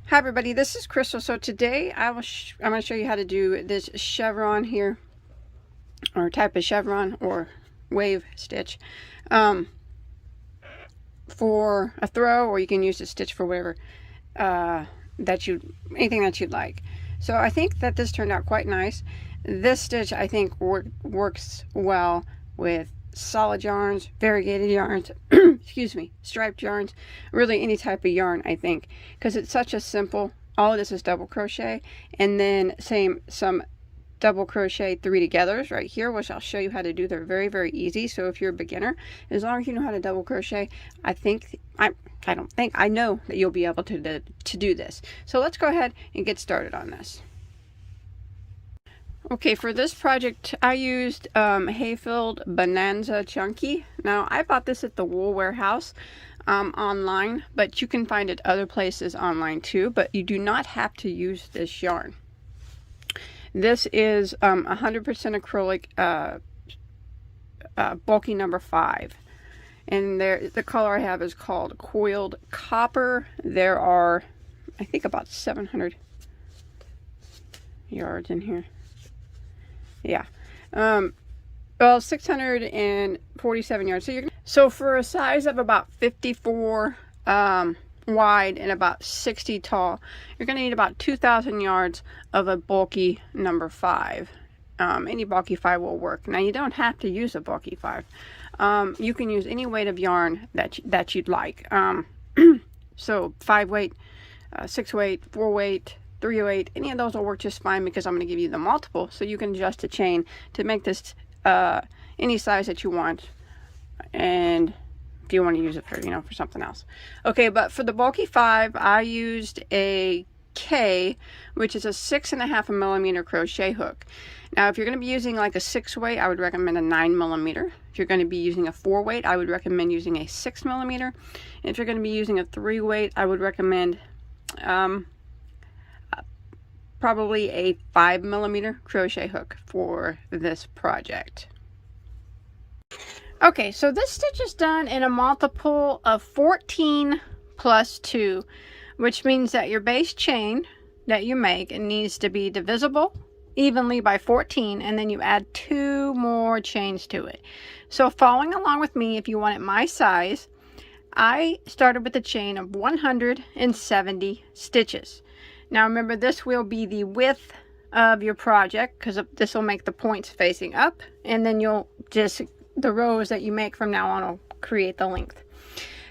Hi everybody, this is Crystal. So today I'm going to show you how to do this chevron here, or type of chevron or wave stitch, for a throw, or you can use the stitch for whatever anything that you'd like. So I think that this turned out quite nice. This stitch I think works well with solid yarns, variegated yarns, excuse me, striped yarns, really any type of yarn, I think, because it's such a simple, all of this is double crochet, and then some double crochet 3 togethers right here, which I'll show you how to do. They're very, very easy. So if you're a beginner, as long as you know how to double crochet, I know that you'll be able to do this. So let's go ahead and get started on this. Okay, for this project I used Hayfield Bonanza Chunky. Now I bought this at the Wool Warehouse online, but you can find it other places online too, but you do not have to use this yarn. This is 100% acrylic, bulky number 5. And the color I have is called Coiled Copper. There are, I think, about 700 yards in here. Yeah, well, 647 yards. So for a size of about 54 wide and about 60 tall, you're going to need about 2,000 yards of a bulky number 5. Any bulky 5 will work. Now you don't have to use a bulky 5. You can use any weight of yarn that you'd like. So 5 weight, 6 weight, 4 weight, 308, any of those will work just fine, because I'm going to give you the multiple, so you can adjust the chain to make this any size that you want, and if you want to use it for for something else. Okay, but for the bulky 5 I used a K, which is a 6.5 millimeter crochet hook. Now if you're going to be using like a 6 weight, I would recommend a 9 millimeter. If you're going to be using a 4 weight, I would recommend using a 6 millimeter. And if you're going to be using a 3 weight, I would recommend probably a 5 millimeter crochet hook for this project. Okay, so this stitch is done in a multiple of 14 plus 2, which means that your base chain that you make, it needs to be divisible evenly by 14, and then you add 2 more chains to it. So following along with me, if you want it my size, I started with a chain of 170 stitches. Now remember, this will be the width of your project, because this will make the points facing up, and then the rows that you make from now on will create the length.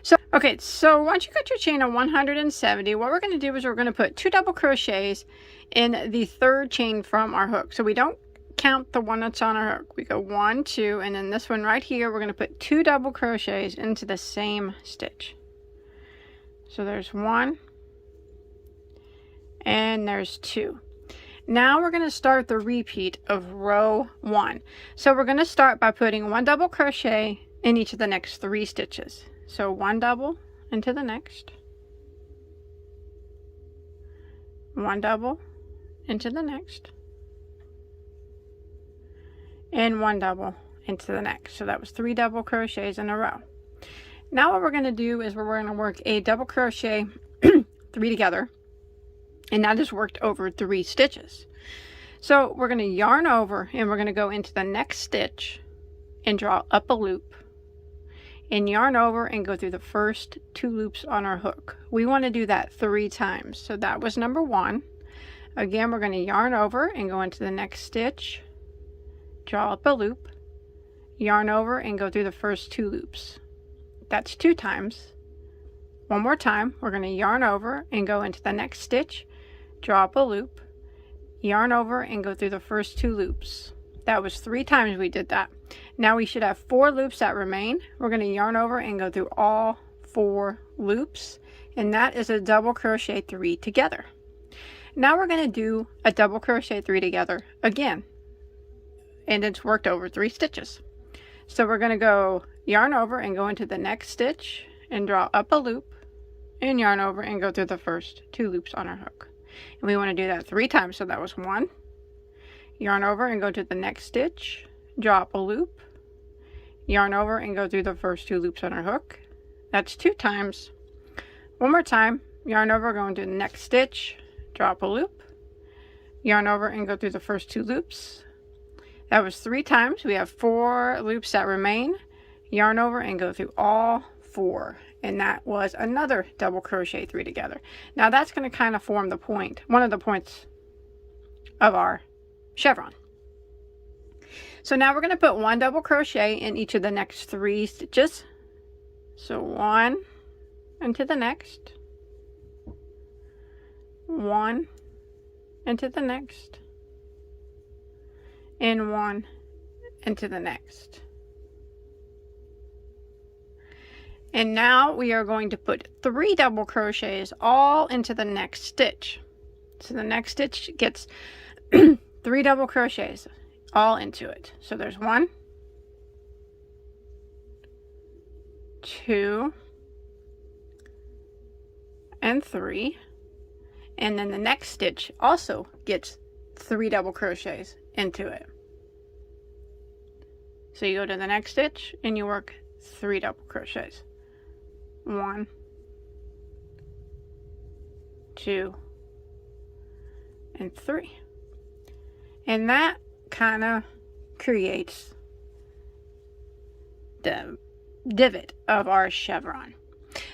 So okay, so once you got your chain of 170, what we're going to do is we're going to put 2 double crochets in the 3rd chain from our hook. So we don't count the one that's on our hook. We go 1, 2, and then this one right here, we're going to put 2 double crochets into the same stitch. So there's 1 and there's 2. Now we're going to start the repeat of row 1. So we're going to start by putting 1 double crochet in each of the next 3 stitches. So 1 double into the next, 1 double into the next, and 1 double into the next. So that was 3 double crochets in a row. Now what we're going to do is we're going to work a double crochet 3 together, and that is worked over 3 stitches. So we're going to yarn over, and we're going to go into the next stitch and draw up a loop, and yarn over and go through the first 2 loops on our hook. We want to do that 3 times. So that was number 1. Again, we're going to yarn over and go into the next stitch, draw up a loop, yarn over and go through the first 2 loops. That's 2 times. One more time, we're going to yarn over and go into the next stitch, draw up a loop, yarn over and go through the first 2 loops. That was 3 times we did that. Now we should have 4 loops that remain. We're going to yarn over and go through all 4 loops, and that is a double crochet 3 together. Now we're going to do a double crochet 3 together again, and it's worked over 3 stitches. So we're going to go yarn over and go into the next stitch and draw up a loop, and yarn over and go through the first 2 loops on our hook. And we want to do that 3 times. So that was 1, yarn over and go to the next stitch, draw up a loop, yarn over and go through the first 2 loops on our hook. That's 2 times. One more time, yarn over, go into the next stitch, drop a loop, yarn over and go through the first 2 loops. That was 3 times. We have 4 loops that remain. Yarn over and go through all 4, and that was another double crochet 3 together. Now that's going to kind of form the point, one of the points of our chevron. So now we're going to put 1 double crochet in each of the next 3 stitches. So 1 into the next, 1 into the next, and 1 into the next. And now we are going to put 3 double crochets all into the next stitch. So the next stitch gets 3 double crochets all into it. So there's 1, 2, and 3. And then the next stitch also gets 3 double crochets into it. So you go to the next stitch and you work 3 double crochets. 1, 2, and 3. And that kind of creates the divot of our chevron.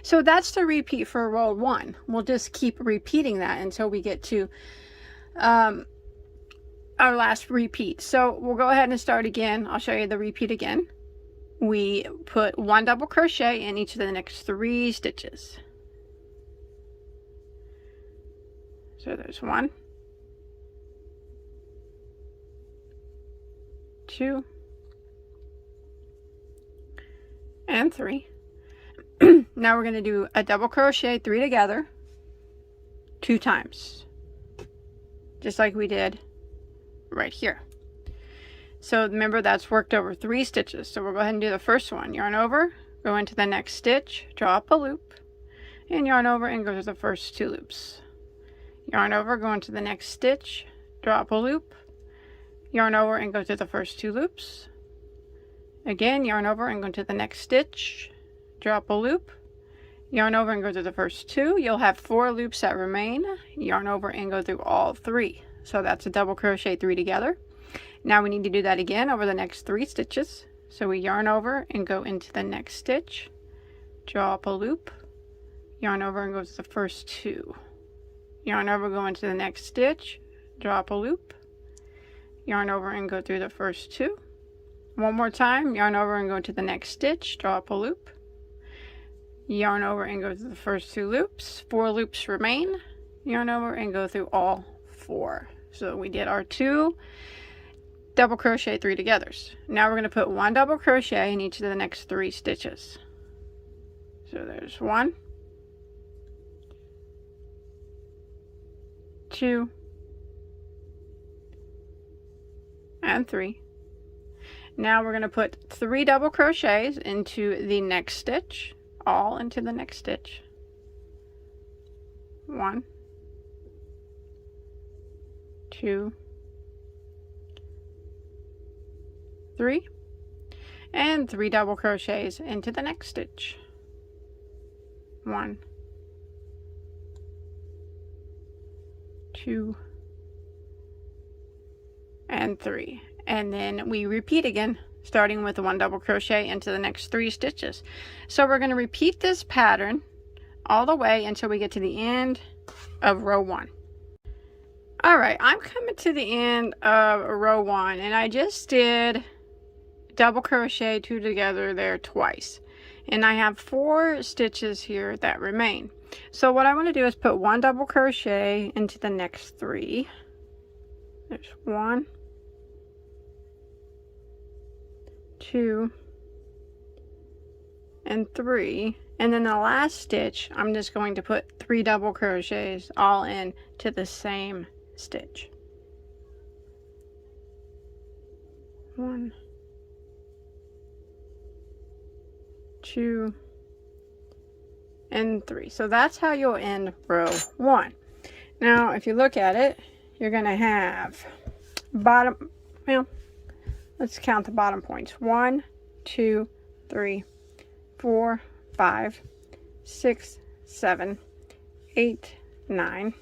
So that's the repeat for row 1. We'll just keep repeating that until we get to our last repeat. So we'll go ahead and start again. I'll show you the repeat again. We put 1 double crochet in each of the next 3 stitches. So there's 1, 2, and 3. Now we're going to do a double crochet 3 together 2 times, just like we did right here. So remember, that's worked over 3 stitches. So we'll go ahead and do the first one. Yarn over, go into the next stitch, draw up a loop, and yarn over and go to the first 2 loops. Yarn over, go into the next stitch, draw up a loop, yarn over and go to the first 2 loops. Again, yarn over and go to the next stitch, drop a loop, yarn over and go to the first 2. You'll have 4 loops that remain. Yarn over and go through all 3. So that's a double crochet 3 together. Now we need to do that again over the next 3 stitches. So we yarn over and go into the next stitch, draw up a loop, yarn over and go to the first 2. Yarn over, go into the next stitch, draw up a loop, yarn over and go through the first 2. One more time, yarn over and go to the next stitch, draw up a loop, yarn over and go to the first 2 loops. 4 loops remain. Yarn over and go through all 4. So we did our 2 double crochet 3 togethers. Now we're going to put 1 double crochet in each of the next 3 stitches. So there's 1, 2, and 3. Now we're going to put 3 double crochets into the next stitch, all into the next stitch. 1, 2, 3, and 3 double crochets into the next stitch. 1, 2, and 3. And then we repeat again, starting with 1 double crochet into the next 3 stitches. So we're going to repeat this pattern all the way until we get to the end of row 1. Alright, I'm coming to the end of row 1, and I just did double crochet 2 together there twice, and I have 4 stitches here that remain. So what I want to do is put 1 double crochet into the next 3. There's 1, 2, and 3, and then the last stitch I'm just going to put 3 double crochets all in to the same stitch. 1, 2, and 3. So that's how you'll end row 1. Now if you look at it, you're going to have bottom, well, let's count the bottom points. 1, 2, 3, 4, 5, 6, 7, 8, 9,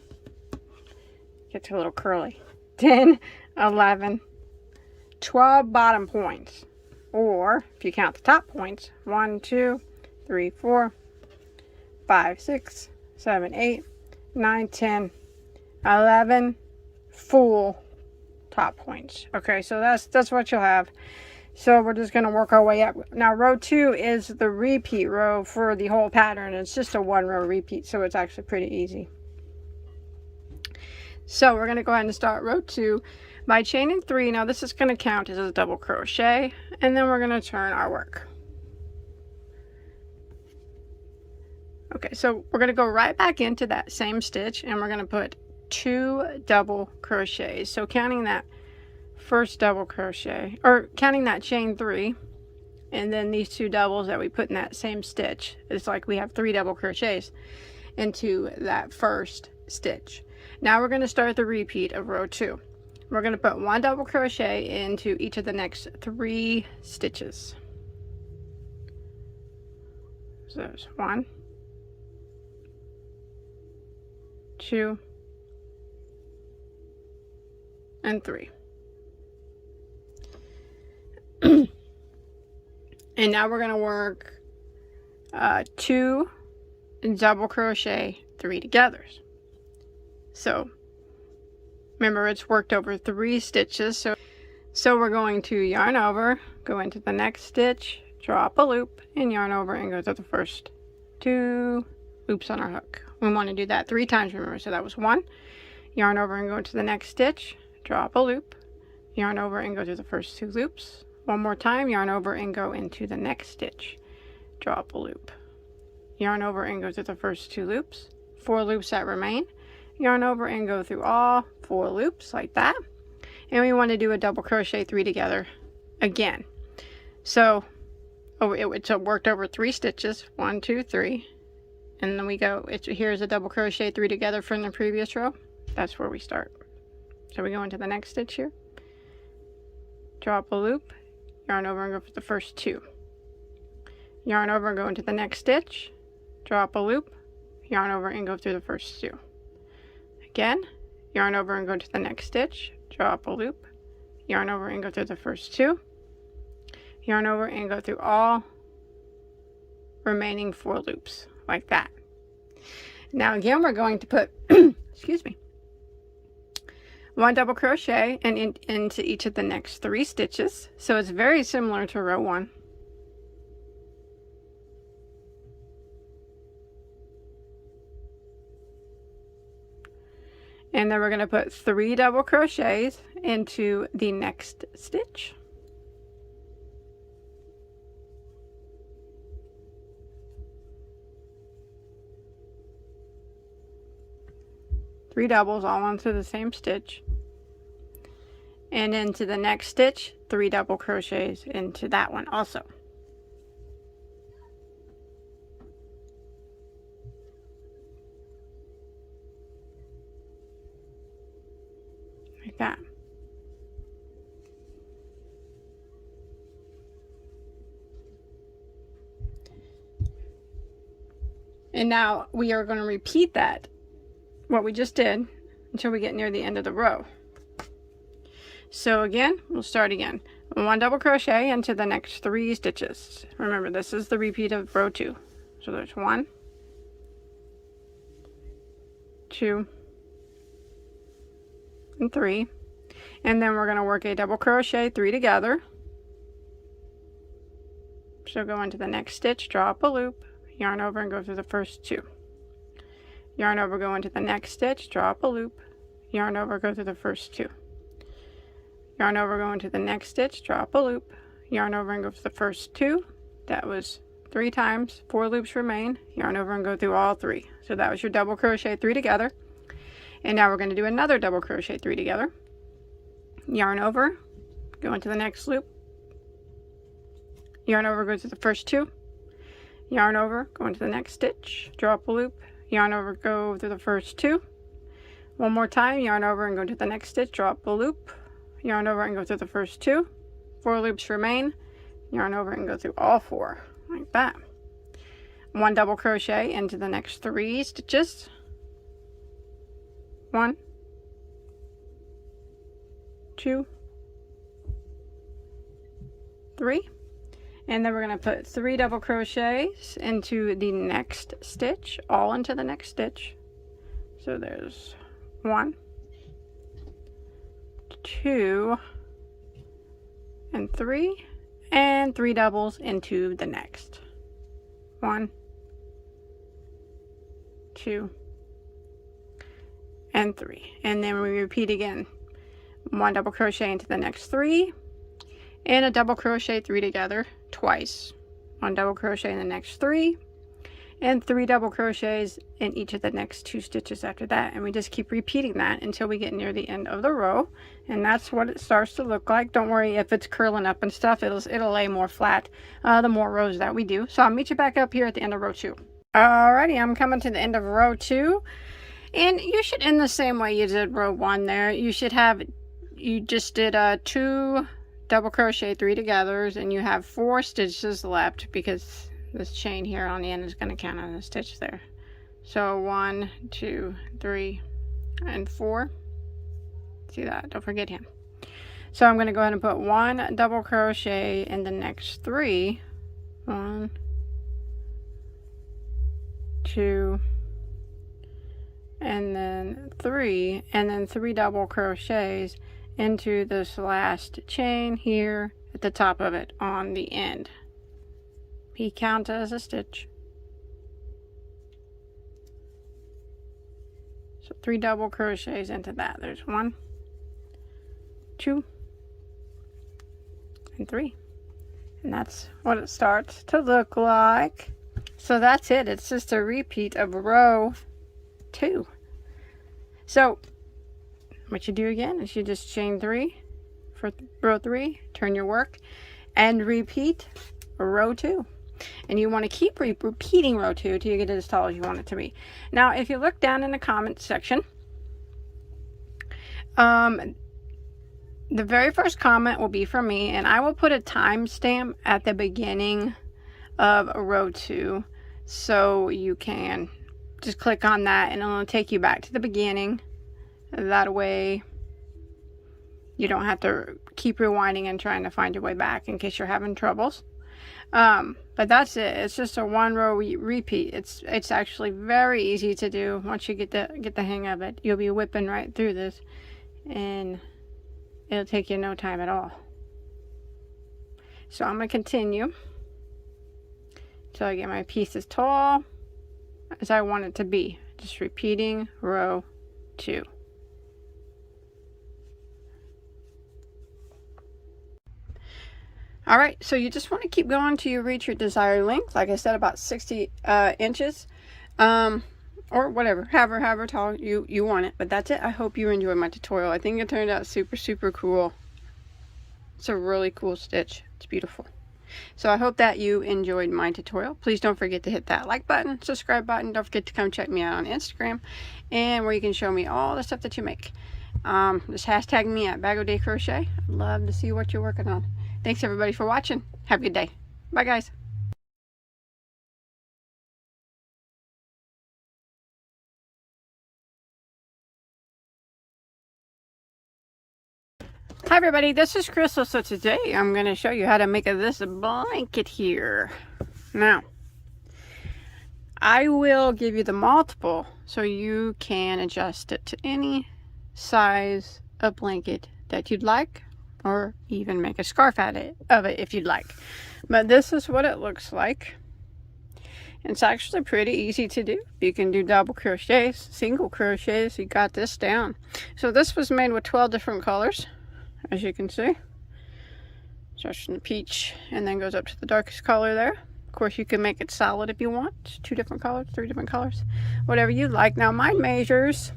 gets a little curly, 10, 11, 12 bottom points, or if you count the top points, 1, 2, 3, 4, 5, 6, 7, 8, 9, 10, 11 full top points. Okay, so that's what you'll have. So we're just going to work our way up. Now row 2 is the repeat row for the whole pattern. It's just a 1 row repeat, so it's actually pretty easy. So we're going to go ahead and start row 2 by chaining 3. Now this is going to count as a double crochet, and then we're going to turn our work. Okay, so we're going to go right back into that same stitch, and we're going to put 2 double crochets. So counting that first double crochet, or counting that chain 3, and then these 2 doubles that we put in that same stitch, it's like we have 3 double crochets into that first stitch. Now we're going to start the repeat of row 2. We're going to put 1 double crochet into each of the next 3 stitches. So there's 1, 2, and 3. And now we're going to work 2 double crochet 3 togethers. So remember, it's worked over 3 stitches, so we're going to yarn over, go into the next stitch, drop a loop, and yarn over and go through the first 2 loops on our hook. We want to do that 3 times, remember. So that was 1, yarn over and go into the next stitch, drop a loop, yarn over and go through the first 2 loops. One more time, yarn over and go into the next stitch, drop a loop, yarn over and go through the first 2 loops, 4 loops that remain, yarn over and go through all 4 loops like that. And we want to do a double crochet 3 together again. So it's worked over 3 stitches, 1, 2, 3, and then we go, here's a double crochet 3 together from the previous row. That's where we start. So we go into the next stitch here, drop a loop, yarn over and go for the first 2, yarn over and go into the next stitch, drop a loop, yarn over and go through the first 2. Again, yarn over and go to the next stitch, drop a loop, yarn over and go through the first 2, yarn over and go through all remaining 4 loops like that. Now again, we're going to put excuse me, 1 double crochet and into each of the next 3 stitches. So it's very similar to row 1. And then we're going to put 3 double crochets into the next stitch. Three doubles all into the same stitch, and into the next stitch 3 double crochets into that one also, like that. And now we are going to repeat that, what we just did, until we get near the end of the row. So again, we'll start again. 1 double crochet into the next 3 stitches. Remember, this is the repeat of row 2. So there's 1, 2, and 3. And then we're going to work a double crochet 3 together. So go into the next stitch, drop a loop, yarn over and go through the first 2. Yarn over, go into the next stitch, drop a loop, yarn over, go through the first 2. Yarn over, go into the next stitch, drop a loop, yarn over and go through the first 2. That was 3 times, 4 loops remain, yarn over and go through all 3. So that was your double crochet 3 together. And now we're going to do another double crochet 3 together. Yarn over, go into the next loop, yarn over, go through the first 2, yarn over, go into the next stitch, drop a loop, yarn over, go through the first 2. One more time, yarn over and go to the next stitch, drop a loop, yarn over and go through the first 2. 4 loops remain, yarn over and go through all 4 like that. 1 double crochet into the next 3 stitches, 1, 2, 3, and then we're going to put 3 double crochets into the next stitch, all into the next stitch. So there's 1, 2, and 3, and 3 doubles into the next. 1, 2, and 3, and then we repeat again. 1 double crochet into the next 3, and a double crochet 3 together twice. 1 double crochet in the next 3, and 3 double crochets in each of the next 2 stitches after that, and we just keep repeating that until we get near the end of the row, and that's what it starts to look like. Don't worry if it's curling up and stuff, it'll lay more flat the more rows that we do. So I'll meet you back up here at the end of row 2. Alrighty, I'm coming to the end of row 2, and you should end the same way you did row 1 there. You should have, you just did 2 double crochet 3 togethers, and you have 4 stitches left because this chain here on the end is going to count as a stitch there. So 1, 2, 3, and 4. See that? Don't forget him. So I'm going to go ahead and put 1 double crochet in the next 3. 1, 2, and then 3, and then 3 double crochets into this last chain here at the top of it on the end. He counts as a stitch. So 3 double crochets into that. There's 1, 2, and 3. And that's what it starts to look like. So that's it. It's just a repeat of row 2. So what you do again is you just chain 3 for row 3, turn your work, and repeat row 2. And you want to keep repeating row 2 till you get it as tall as you want it to be. Now if you look down in the comment section, the very first comment will be from me, and I will put a timestamp at the beginning of row 2, so you can just click on that and it'll take you back to the beginning. That way you don't have to keep rewinding and trying to find your way back in case you're having troubles. But that's it. It's just a 1 row repeat. It's actually very easy to do. Once you get the hang of it, you'll be whipping right through this, and it'll take you no time at all. So I'm going to continue until I get my piece as tall as I want it to be. Just repeating row 2. Alright, so you just want to keep going till you reach your desired length. Like I said, about 60 inches. Or whatever, however tall you want it. But that's it. I hope you enjoyed my tutorial. I think it turned out super cool. It's a really cool stitch. It's beautiful. So I hope that you enjoyed my tutorial. Please don't forget to hit that like button, subscribe button. Don't forget to come check me out on Instagram, and where you can show me all the stuff that you make. Just hashtag me at Bagoday Crochet. I'd love to see what you're working on. Thanks everybody for watching. Have a good day. Bye guys. Hi everybody, this is Crystal. So today I'm going to show you how to make this blanket here. Now, I will give you the multiple so you can adjust it to any size of blanket that you'd like, or even make a scarf out of it if you'd like. But this is what it looks like. It's actually pretty easy to do. You can do double crochets, single crochets. You got this down. So this was made with 12 different colors, as you can see. Starts from the peach and then goes up to the darkest color there. Of course, you can make it solid if you want. 2 different colors, 3 different colors, whatever you like. Now mine measures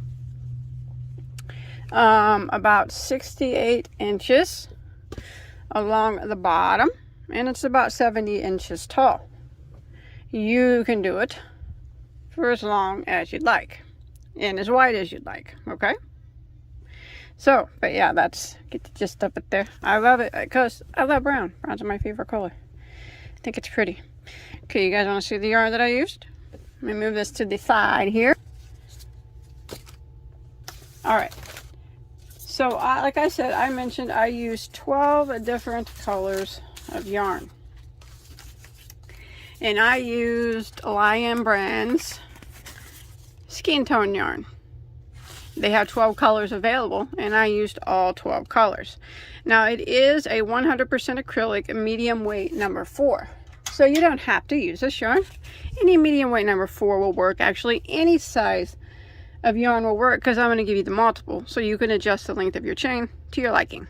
about 68 inches along the bottom, and it's about 70 inches tall. You can do it for as long as you'd like and as wide as you'd like. Okay, so but yeah, that's get the gist of it there. I love it because I love brown. Brown's my favorite color. I think it's pretty. Okay, you guys want to see the yarn that I used? Let me move this to the side here. All right. So like I said, I mentioned I used 12 different colors of yarn. And I used Lion Brand's skin tone yarn. They have 12 colors available, and I used all 12 colors. Now it is a 100% acrylic medium weight number 4. So you don't have to use this yarn. Any medium weight number 4 will work. Actually, any size of yarn will work, because I'm going to give you the multiple, so you can adjust the length of your chain to your liking.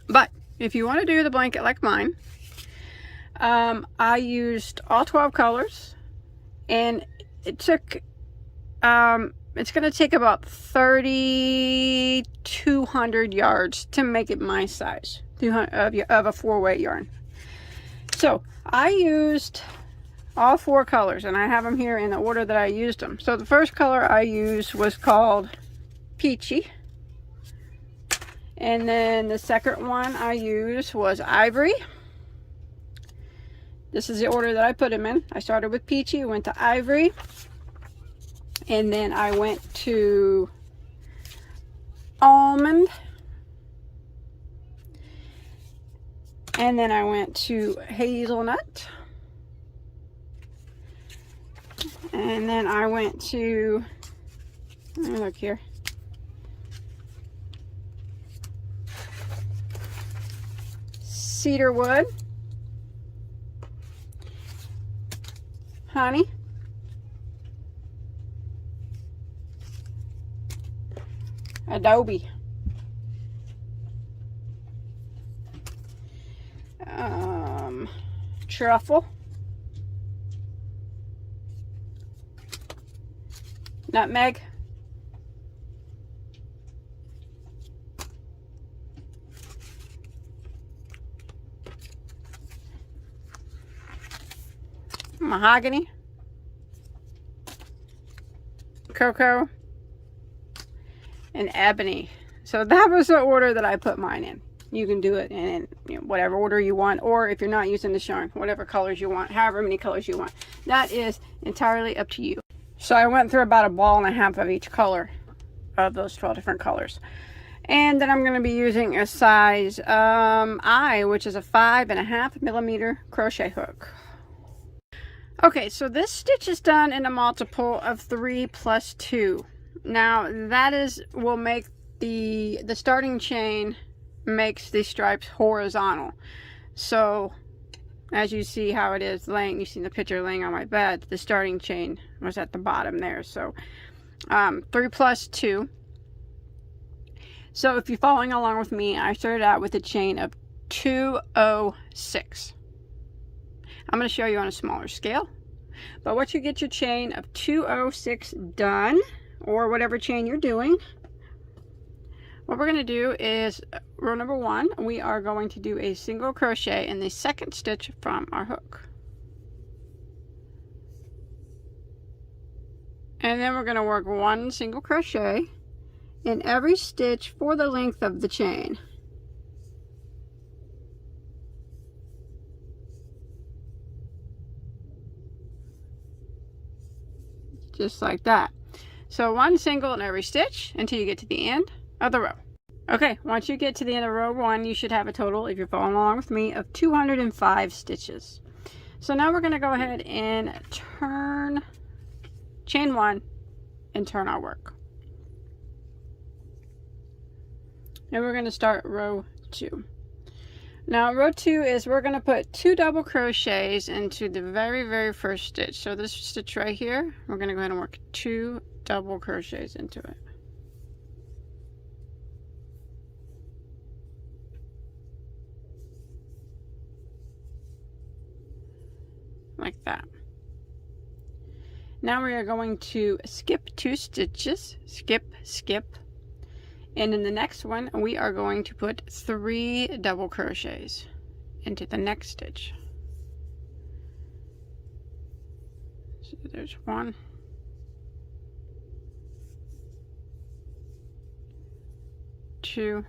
But if you want to do the blanket like mine, I used all 12 colors, and it took it's going to take about 3,200 yards to make it my size of a 4-weight yarn. So I used all 4 colors, and I have them here in the order that I used them. So the first color I used was called Peachy, and then the second one I used was Ivory. This is the order that I put them in. I started with Peachy, went to Ivory, and then I went to Almond, and then I went to Hazelnut, and then I went to, let me look here, Cedarwood, Honey, Adobe, Truffle, Nutmeg, Mahogany, Cocoa, and Ebony. So that was the order that I put mine in. You can do it in whatever order you want, or if you're not using this yarn, whatever colors you want, however many colors you want. That is entirely up to you. So I went through about 1.5 balls of each color of those 12 different colors. And then I'm going to be using a size I, which is a 5.5 millimeter crochet hook. Okay, so this stitch is done in a multiple of 3 plus 2. Now that will make the starting chain makes the stripes horizontal. So as you see how it is laying, you see the picture laying on my bed, the starting chain was at the bottom there. So 3 plus 2. So if you're following along with me, I started out with a chain of 206. I'm going to show you on a smaller scale, but once you get your chain of 206 done, or whatever chain you're doing, what we're going to do is row number 1, we are going to do a single crochet in the second stitch from our hook, and then we're going to work 1 single crochet in every stitch for the length of the chain. Just like that. So 1 single in every stitch until you get to the end of the row. Okay, once you get to the end of row 1, you should have a total, if you're following along with me, of 205 stitches. So now we're going to go ahead and turn chain 1 and turn our work. And we're going to start row 2. Now row 2 is we're going to put 2 double crochets into the very first stitch. So this stitch right here, we're going to go ahead and work 2 double crochets into it. Like that. Now we are going to skip 2 stitches, skip, and in the next one we are going to put 3 double crochets into the next stitch. So there's 1, 2,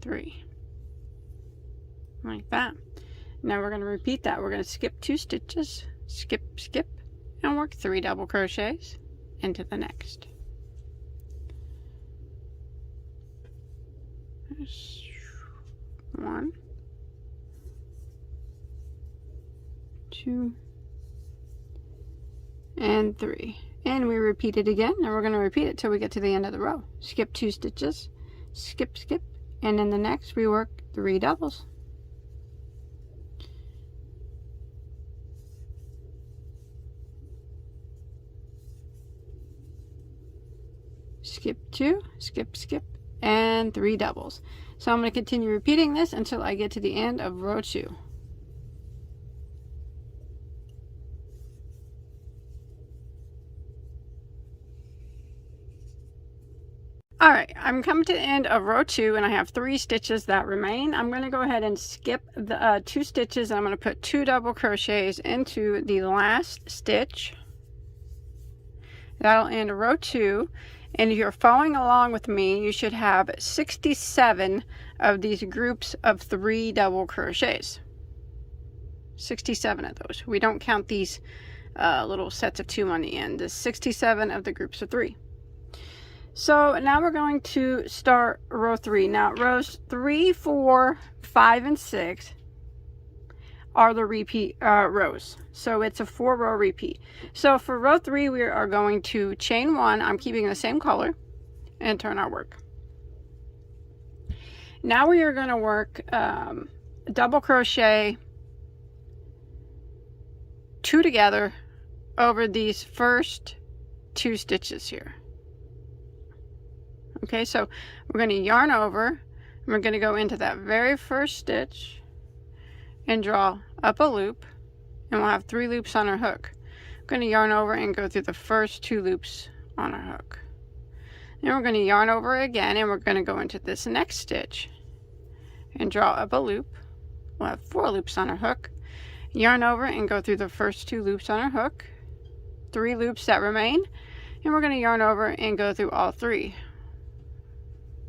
3, like that. Now we're going to repeat that. We're going to skip 2 stitches, skip, and work 3 double crochets, into the next. There's 1, 2, and 3. And we repeat it again, and we're going to repeat it till we get to the end of the row. Skip 2 stitches, skip, skip, and in the next we work 3 doubles. Skip 2, skip, skip, and 3 doubles. So I'm going to continue repeating this until I get to the end of row 2. Alright, I'm coming to the end of row 2 and I have 3 stitches that remain. I'm going to go ahead and skip the 2 stitches and I'm going to put 2 double crochets into the last stitch. That'll end row 2. And if you're following along with me, you should have 67 of these groups of 3 double crochets. 67 of those. We don't count these little sets of 2 on the end. There's 67 of the groups of 3. So now we're going to start row 3. Now rows 3, 4, 5, and 6 are the repeat rows. So it's a 4-row repeat. So for row 3 we are going to chain 1. I'm keeping the same color and turn our work. Now we are going to work double crochet 2 together over these first 2 stitches here. Okay, so we're going to yarn over, and we're going to go into that very first stitch and draw up a loop, and we'll have 3 loops on our hook. We're going to yarn over and go through the first 2 loops on our hook. Then we're going to yarn over again, and we're going to go into this next stitch and draw up a loop. We'll have 4 loops on our hook. Yarn over and go through the first 2 loops on our hook. 3 loops that remain, and we're going to yarn over and go through all 3.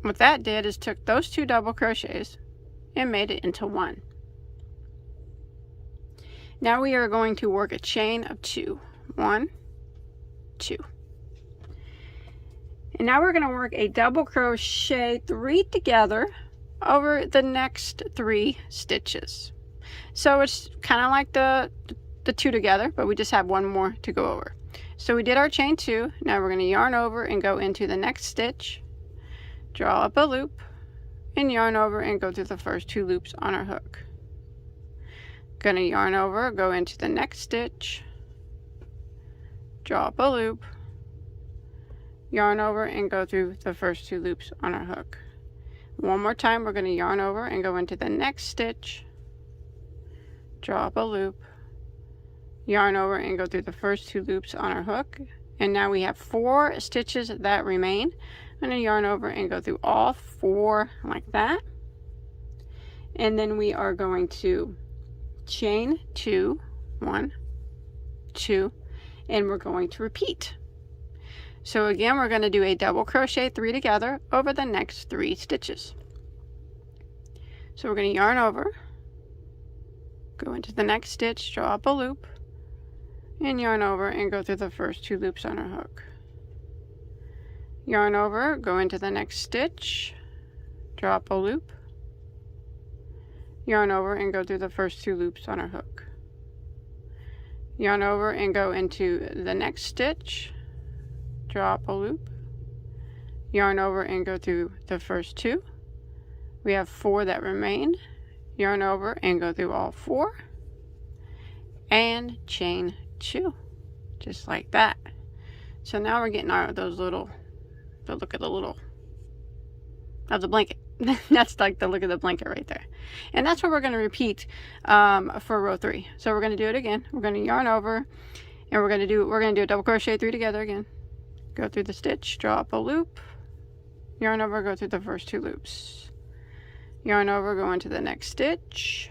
What that did is took those 2 double crochets and made it into 1. Now we are going to work a chain of 2. 1, 2. And now we're going to work a double crochet 3 together over the next 3 stitches. So it's kind of like the 2 together, but we just have 1 more to go over. So we did our chain 2. Now we're going to yarn over and go into the next stitch. Draw up a loop and yarn over and go through the first 2 loops on our hook. Gonna yarn over, go into the next stitch, draw up a loop, yarn over and go through the first 2 loops on our hook. One more time, we're going to yarn over and go into the next stitch, draw up a loop, yarn over and go through the first 2 loops on our hook. And now we have 4 stitches that remain. I'm going to yarn over and go through all 4 like that. And then we are going to chain 2, 1, 2, and we're going to repeat. So again, we're going to do a double crochet 3 together over the next 3 stitches. So we're going to yarn over, go into the next stitch, draw up a loop, and yarn over and go through the first 2 loops on our hook. Yarn over, go into the next stitch, draw up a loop, yarn over and go through the first 2 loops on our hook. Yarn over and go into the next stitch, draw up a loop, yarn over and go through the first 2. We have 4 that remain. Yarn over and go through all 4 and chain 2, just like that. So now we're getting our those little, the look of the little of the blanket. That's like the look of the blanket right there. And that's what we're going to repeat for row 3. So we're going to do it again. We're going to yarn over and we're going to do a double crochet 3 together again. Go through the stitch, draw up a loop, yarn over, go through the first 2 loops. Yarn over, go into the next stitch,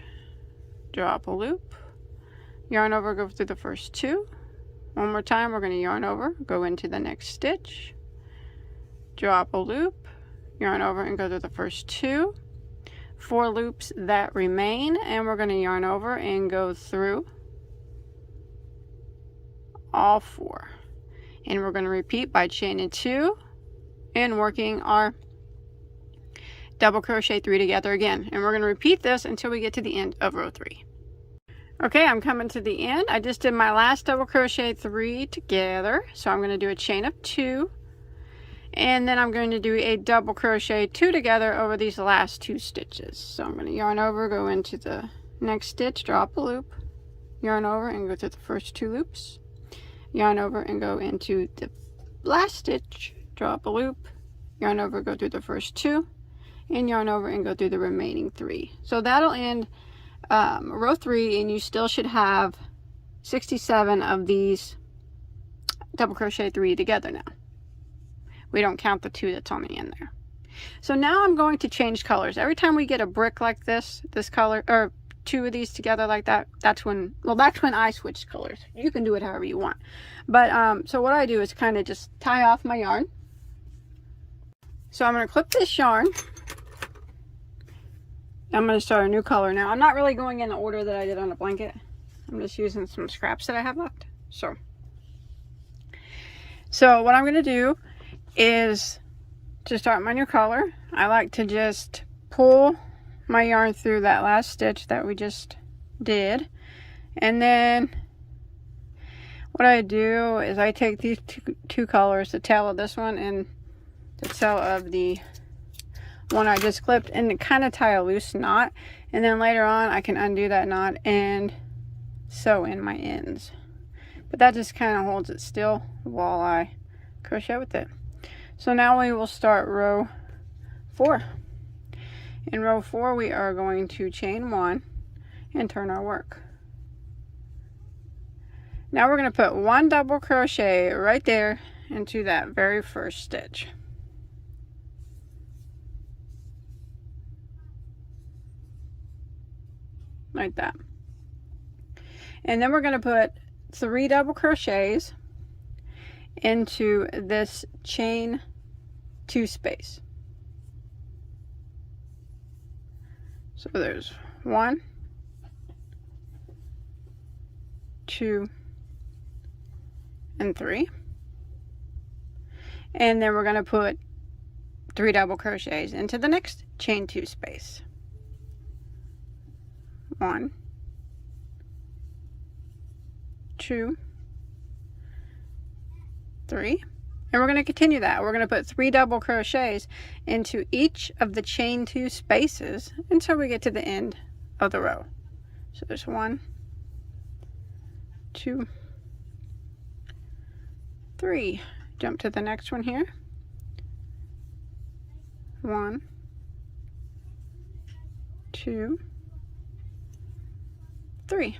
draw up a loop, yarn over, go through the first 2. One more time, we're going to yarn over, go into the next stitch, draw up a loop, yarn over and go through the first 2. 4 loops that remain, and we're going to yarn over and go through all 4. And we're going to repeat by chaining 2 and working our double crochet 3 together again. And we're going to repeat this until we get to the end of row 3. Okay, I'm coming to the end. I just did my last double crochet 3 together. So I'm going to do a chain of 2. And then I'm going to do a double crochet 2 together over these last 2 stitches. So I'm going to yarn over, go into the next stitch, drop a loop, yarn over and go through the first 2 loops, yarn over and go into the last stitch, drop a loop, yarn over, go through the first 2, and yarn over and go through the remaining 3. So that'll end row 3, and you still should have 67 of these double crochet 3 together now. We don't count the 2 that's on the end there. So now I'm going to change colors. Every time we get a brick like this color, or 2 of these together like that, that's when I switch colors. You can do it however you want. But so what I do is kind of just tie off my yarn. So I'm going to clip this yarn. I'm going to start a new color now. I'm not really going in the order that I did on the blanket. I'm just using some scraps that I have left. So what I'm going to do is to start my new color, I like to just pull my yarn through that last stitch that we just did, and then what I do is I take these two colors, the tail of this one and the tail of the one I just clipped, and kind of tie a loose knot, and then later on I can undo that knot and sew in my ends. But that just kind of holds it still while I crochet with it. So now we will start row 4. In row 4 we are going to chain 1 and turn our work. Now we're going to put 1 double crochet right there into that very first stitch. Like that. And then we're going to put 3 double crochets into this chain 2 space. So there's 1, 2, and 3. And then we're going to put 3 double crochets into the next chain 2 space. 1, 2, 3, and we're going to continue that. We're going to put 3 double crochets into each of the chain 2 spaces until we get to the end of the row. So there's 1, 2, 3. Jump to the next one here. 1, 2, 3.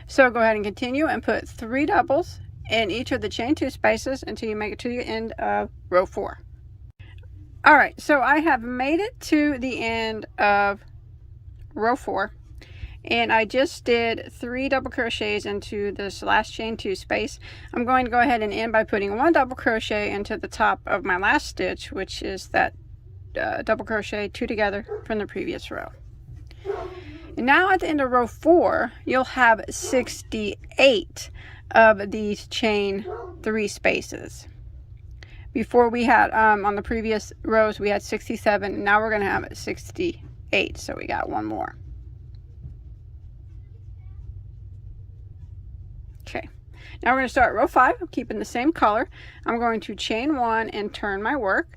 So go ahead and continue and put 3 doubles in each of the chain 2 spaces until you make it to the end of row 4. Alright, so I have made it to the end of row 4, and I just did 3 double crochets into this last chain 2 space. I'm going to go ahead and end by putting 1 double crochet into the top of my last stitch, which is that double crochet 2 together from the previous row. And now at the end of row 4, you'll have 68 of these chain 3 spaces. Before we had on the previous rows we had 67, and now we're going to have 68, so we got 1 more. Okay, now we're going to start row 5. I'm keeping the same color. I'm going to chain 1 and turn my work,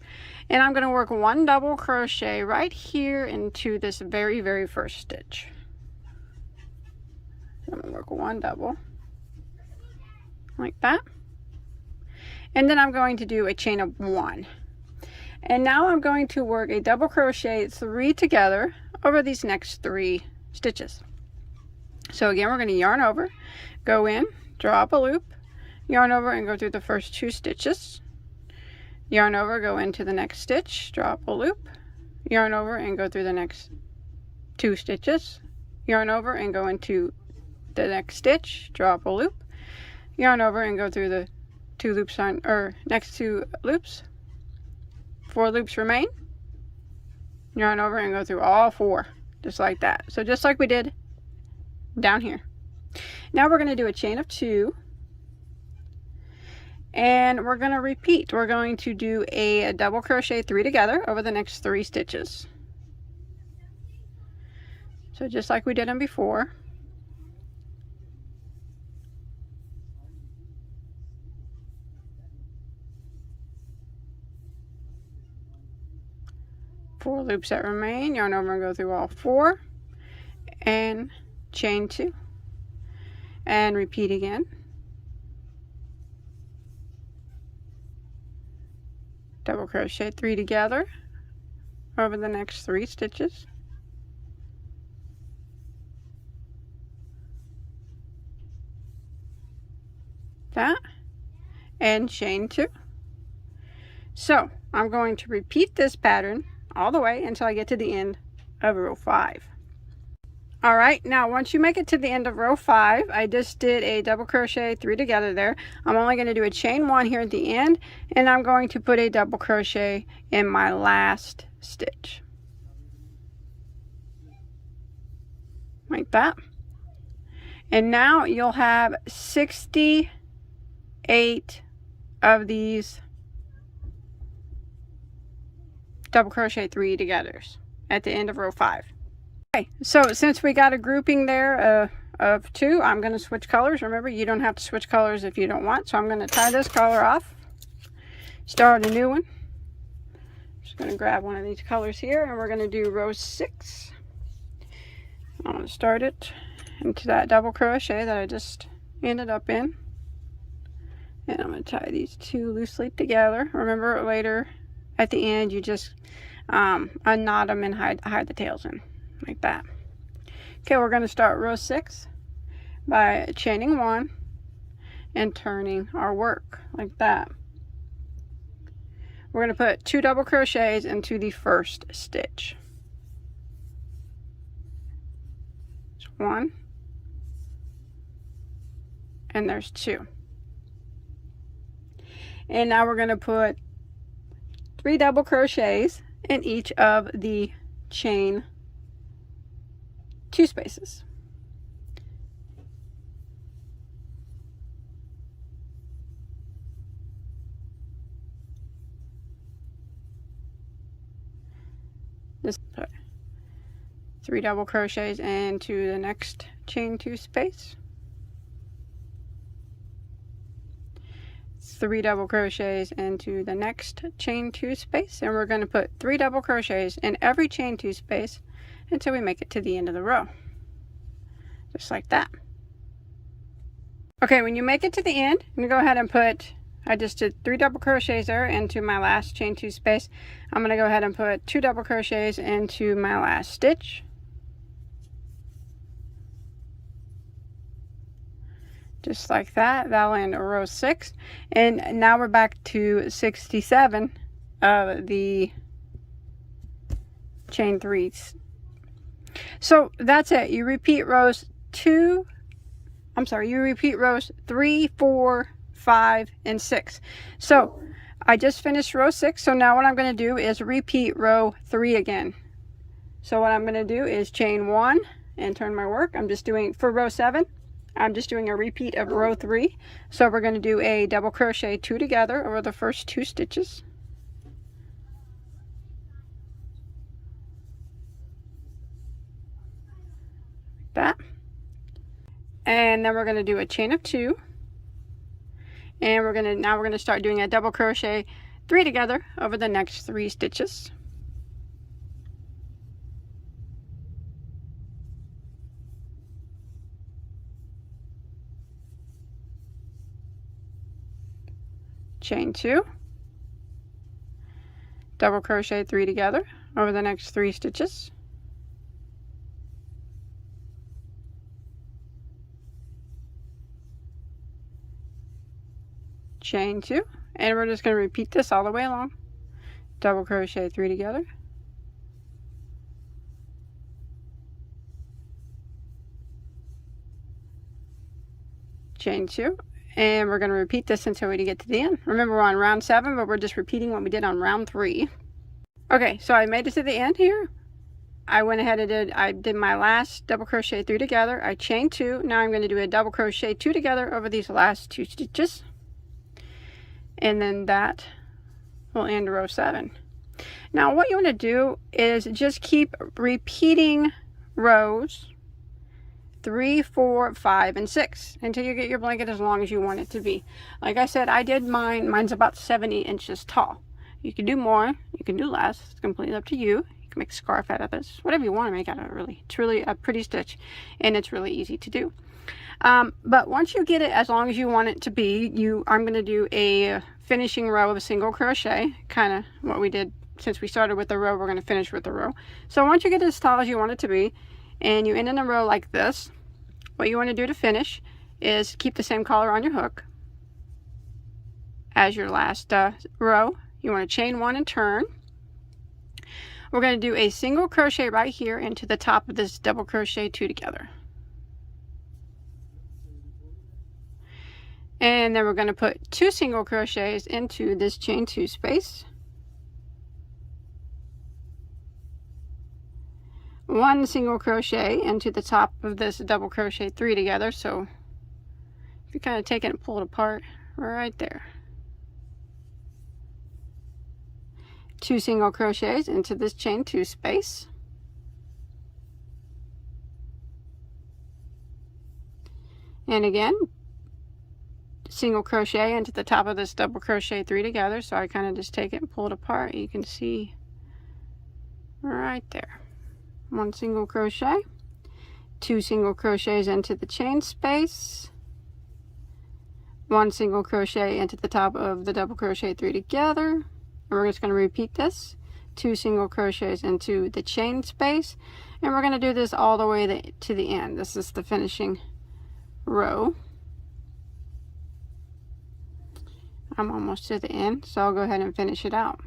and I'm going to work 1 double crochet right here into this very first stitch. So I'm going to work 1 double like that, and then I'm going to do a chain of 1, and now I'm going to work a double crochet 3 together over these next 3 stitches. So again, we're going to yarn over, go in, drop a loop, yarn over and go through the first 2 stitches, yarn over, go into the next stitch, drop a loop, yarn over and go through the next 2 stitches, yarn over and go into the next stitch, drop a loop, yarn over and go through the 2 loops on, or next 2 loops, 4 loops remain, yarn over and go through all 4, just like that. So just like we did down here. Now we're going to do a chain of 2, And we're going to repeat. We're going to do a double crochet 3 together over the next 3 stitches. So just like we did them before. Four loops that remain, yarn over and go through all 4, and chain 2, and repeat again. Double crochet 3 together over the next 3 stitches. That, and chain 2. So I'm going to repeat this pattern all the way until I get to the end of row 5. All right, now once you make it to the end of row 5, I just did a double crochet 3 together there. I'm only going to do a chain 1 here at the end, and I'm going to put a double crochet in my last stitch, like that. And now you'll have 68 of these double crochet 3 togethers at the end of row 5. Okay, so since we got a grouping there of 2, I'm going to switch colors. Remember, you don't have to switch colors if you don't want. So I'm going to tie this color off, start a new one. Just going to grab one of these colors here, and we're going to do row 6. I'm going to start it into that double crochet that I just ended up in, and I'm going to tie these 2 loosely together. Remember, later at the end, you just unknot them and hide the tails in, like that. Okay, we're going to start row 6 by chaining 1 and turning our work like that. We're going to put 2 double crochets into the first stitch. There's 1, and there's 2. And now we're going to put 3 double crochets in each of the chain 2 spaces. This put 3 double crochets into the next chain 2 space. 3 double crochets into the next chain 2 space, and we're going to put 3 double crochets in every chain 2 space until we make it to the end of the row, just like that. Okay, when you make it to the end, I'm going to go ahead and put, I just did 3 double crochets there into my last chain 2 space. I'm going to go ahead and put 2 double crochets into my last stitch, just like that. That'll end row 6, and now we're back to 67 of the chain 3s. So that's it. You repeat rows 3, 4, 5, and 6. So I just finished row 6, so now what I'm going to do is repeat row 3 again. So what I'm going to do is chain 1 and turn my work. I'm just doing, for row 7, I'm just doing a repeat of row 3. So we're going to do a double crochet 2 together over the first 2 stitches. That. And then we're going to do a chain of 2. And we're going to start doing a double crochet 3 together over the next 3 stitches. Chain 2, double crochet 3 together over the next 3 stitches, chain 2, and we're just going to repeat this all the way along. Double crochet 3 together, chain 2, and we're going to repeat this until we get to the end. Remember, we're on round 7, but we're just repeating what we did on round 3. Okay, so I made it to the end here. I went ahead and I did my last double crochet 3 together. I chained 2. Now I'm going to do a double crochet 2 together over these last 2 stitches. and then that will end row 7. Now what you want to do is just keep repeating rows 3, 4, 5, and 6 until you get your blanket as long as you want it to be. Like I said, I did mine's about 70 inches tall. You can do more, you can do less, it's completely up to you. You can make a scarf out of this, whatever you want to make out of it, really. It's really a pretty stitch, and it's really easy to do. But once you get it as long as you want it to be, I'm going to do a finishing row of a single crochet, kind of what we did since we started with the row. We're going to finish with the row. So once you get it as tall as you want it to be, and you end in a row like this, what you want to do to finish is keep the same color on your hook as your last row. You want to chain 1 and turn. We're going to do a single crochet right here into the top of this double crochet 2 together. And then we're going to put 2 single crochets into this chain 2 space. 1 single crochet into the top of this double crochet 3 together. So if you kind of take it and pull it apart, right there. 2 single crochets into this chain 2 space. And again, single crochet into the top of this double crochet 3 together. So I kind of just take it and pull it apart. You can see right there. 1 single crochet, 2 single crochets into the chain space, 1 single crochet into the top of the double crochet 3 together, and we're just going to repeat this, 2 single crochets into the chain space, and we're going to do this all the way to the end. This is the finishing row. I'm almost to the end, so I'll go ahead and finish it out.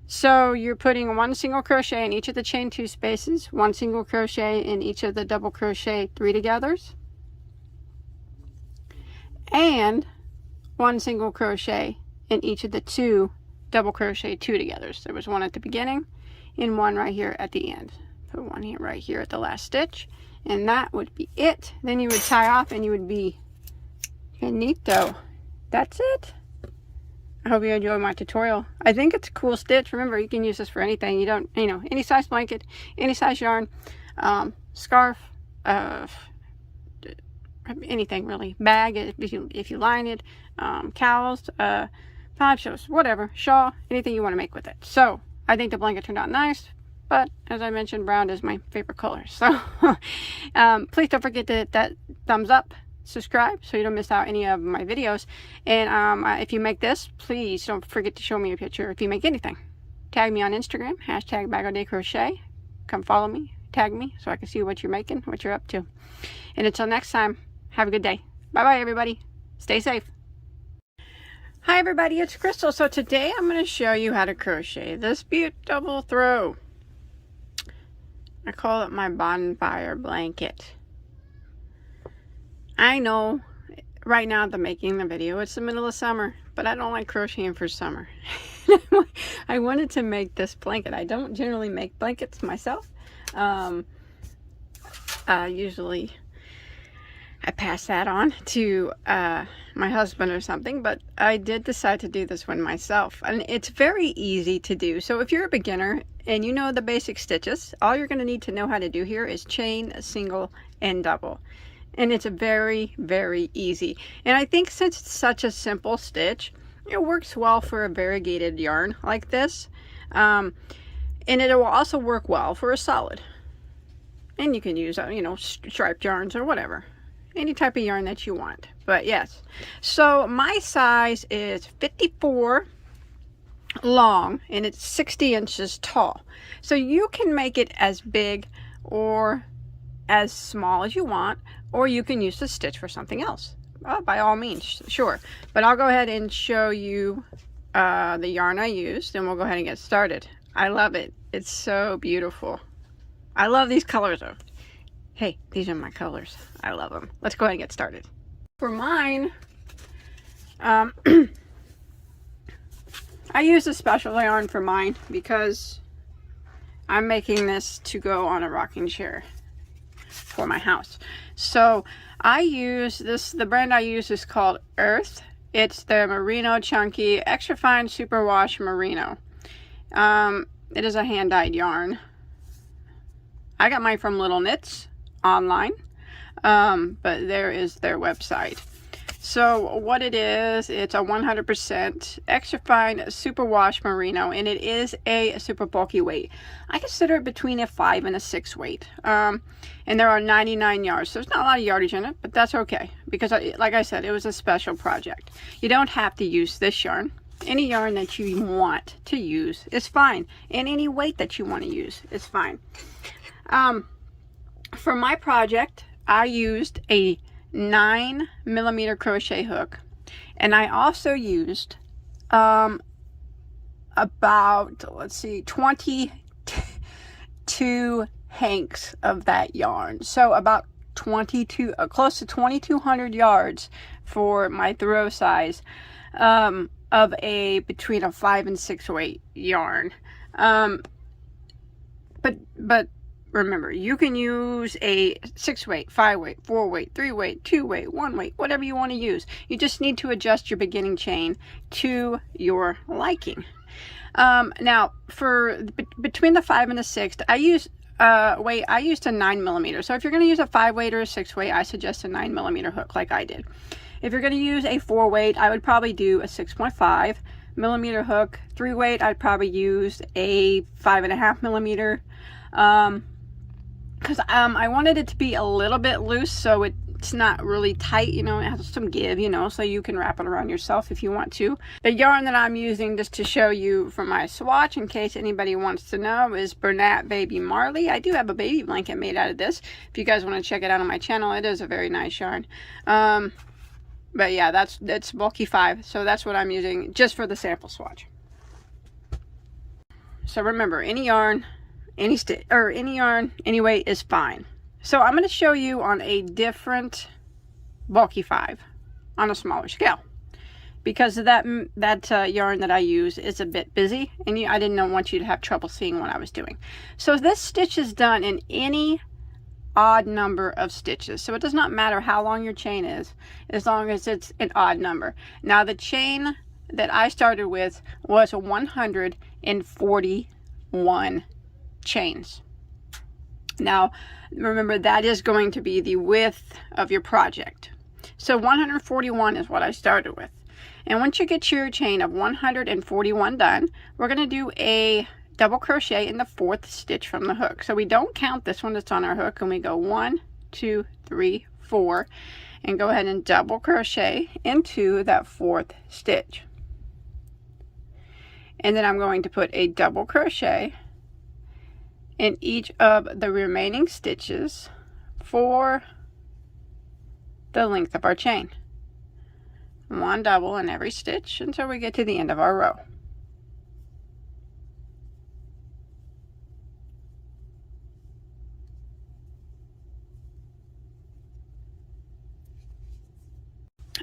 So you're putting 1 single crochet in each of the chain 2 spaces, 1 single crochet in each of the double crochet 3 togethers, and 1 single crochet in each of the 2 double crochet 2 togethers. There was 1 at the beginning and 1 right here at the end. Put 1 here, right here at the last stitch, and that would be it. Then you would tie off and you would be finito. That's it. I hope you enjoyed my tutorial. I think it's a cool stitch. Remember, you can use this for anything. You don't, any size blanket, any size yarn, scarf, anything really. Bag, if you line it, cowls, ponchos, whatever, shawl, anything you want to make with it. So I think the blanket turned out nice. But as I mentioned, brown is my favorite color. So please don't forget to hit that thumbs up. Subscribe so you don't miss out any of my videos, and if you make this, please don't forget to show me a picture. If you make anything, tag me on Instagram, hashtag Bagoday Crochet. Come follow me, tag me so I can see what you're making, what you're up to. And until next time, have a good day. Bye bye everybody, stay safe. Hi everybody, it's Crystal. So today I'm going to show you how to crochet this beautiful double throw. I call it my bonfire blanket. I know right now I'm making the video, it's the middle of summer, but I don't like crocheting for summer. I wanted to make this blanket. I don't generally make blankets myself. Usually I pass that on to my husband or something, but I did decide to do this one myself, and it's very easy to do. So if you're a beginner and you know the basic stitches, all you're going to need to know how to do here is chain, single, and double. And it's very, very easy. And I think since it's such a simple stitch, it works well for a variegated yarn like this. And it will also work well for a solid. And you can use, striped yarns or whatever. Any type of yarn that you want. But yes. So my size is 54 long and it's 60 inches tall. So you can make it as big or as small as you want, or you can use the stitch for something else. By all means, sure. But I'll go ahead and show you the yarn I used, and we'll go ahead and get started. I love it. It's so beautiful. I love these colors. Hey, these are my colors. I love them. Let's go ahead and get started. For mine, I use a special yarn for mine because I'm making this to go on a rocking chair for for my house. So I use this, the brand I use is called Earth. It's the Merino Chunky Extra Fine Superwash Merino. It is a hand-dyed yarn. I got mine from Little Knits online, but there is their website. So what it is, it's a 100% extra fine superwash merino, and it is a super bulky weight. I consider it between a 5 and a 6 weight. And there are 99 yards, so there's not a lot of yardage in it, but that's okay, because like I said, it was a special project. You don't have to use this yarn. Any yarn that you want to use is fine, and any weight that you want to use is fine. For my project, I used a 9mm crochet hook, and I also used about, let's see, 22 hanks of that yarn, so about 22, close to 2,200 yards for my throw size, of a between a 5 and 6 weight yarn. But remember, you can use a 6 weight, 5 weight, 4 weight, 3 weight, 2 weight, 1 weight, whatever you want to use. You just need to adjust your beginning chain to your liking. Now, for between the 5 and the 6, I used a 9mm. So if you're going to use a 5 weight or a 6 weight, I suggest a 9mm hook like I did. If you're going to use a 4 weight, I would probably do a 6.5mm hook. 3 weight, I'd probably use a 5.5mm. Because I wanted it to be a little bit loose, so it's not really tight, you know, it has some give, you know, so you can wrap it around yourself if you want to. The yarn that I'm using just to show you for my swatch, in case anybody wants to know, is Bernat Baby Marley. I do have a baby blanket made out of this. If you guys want to check it out on my channel, it is a very nice yarn. But yeah, that's bulky 5, so that's what I'm using just for the sample swatch. So remember, any yarn, any stitch, or any yarn, any weight is fine. So I'm going to show you on a different bulky 5 on a smaller scale, because that yarn that I use is a bit busy, and I didn't want you to have trouble seeing what I was doing. So this stitch is done in any odd number of stitches, so it does not matter how long your chain is, as long as it's an odd number. Now the chain that I started with was 141 chains. Now remember, that is going to be the width of your project, so 141 is what I started with. And once you get your chain of 141 done, we're going to do a double crochet in the 4th stitch from the hook. So we don't count this one that's on our hook, and we go 1, 2, 3, 4, and go ahead and double crochet into that 4th stitch. And then I'm going to put a double crochet in each of the remaining stitches for the length of our chain. 1 double in every stitch until we get to the end of our row.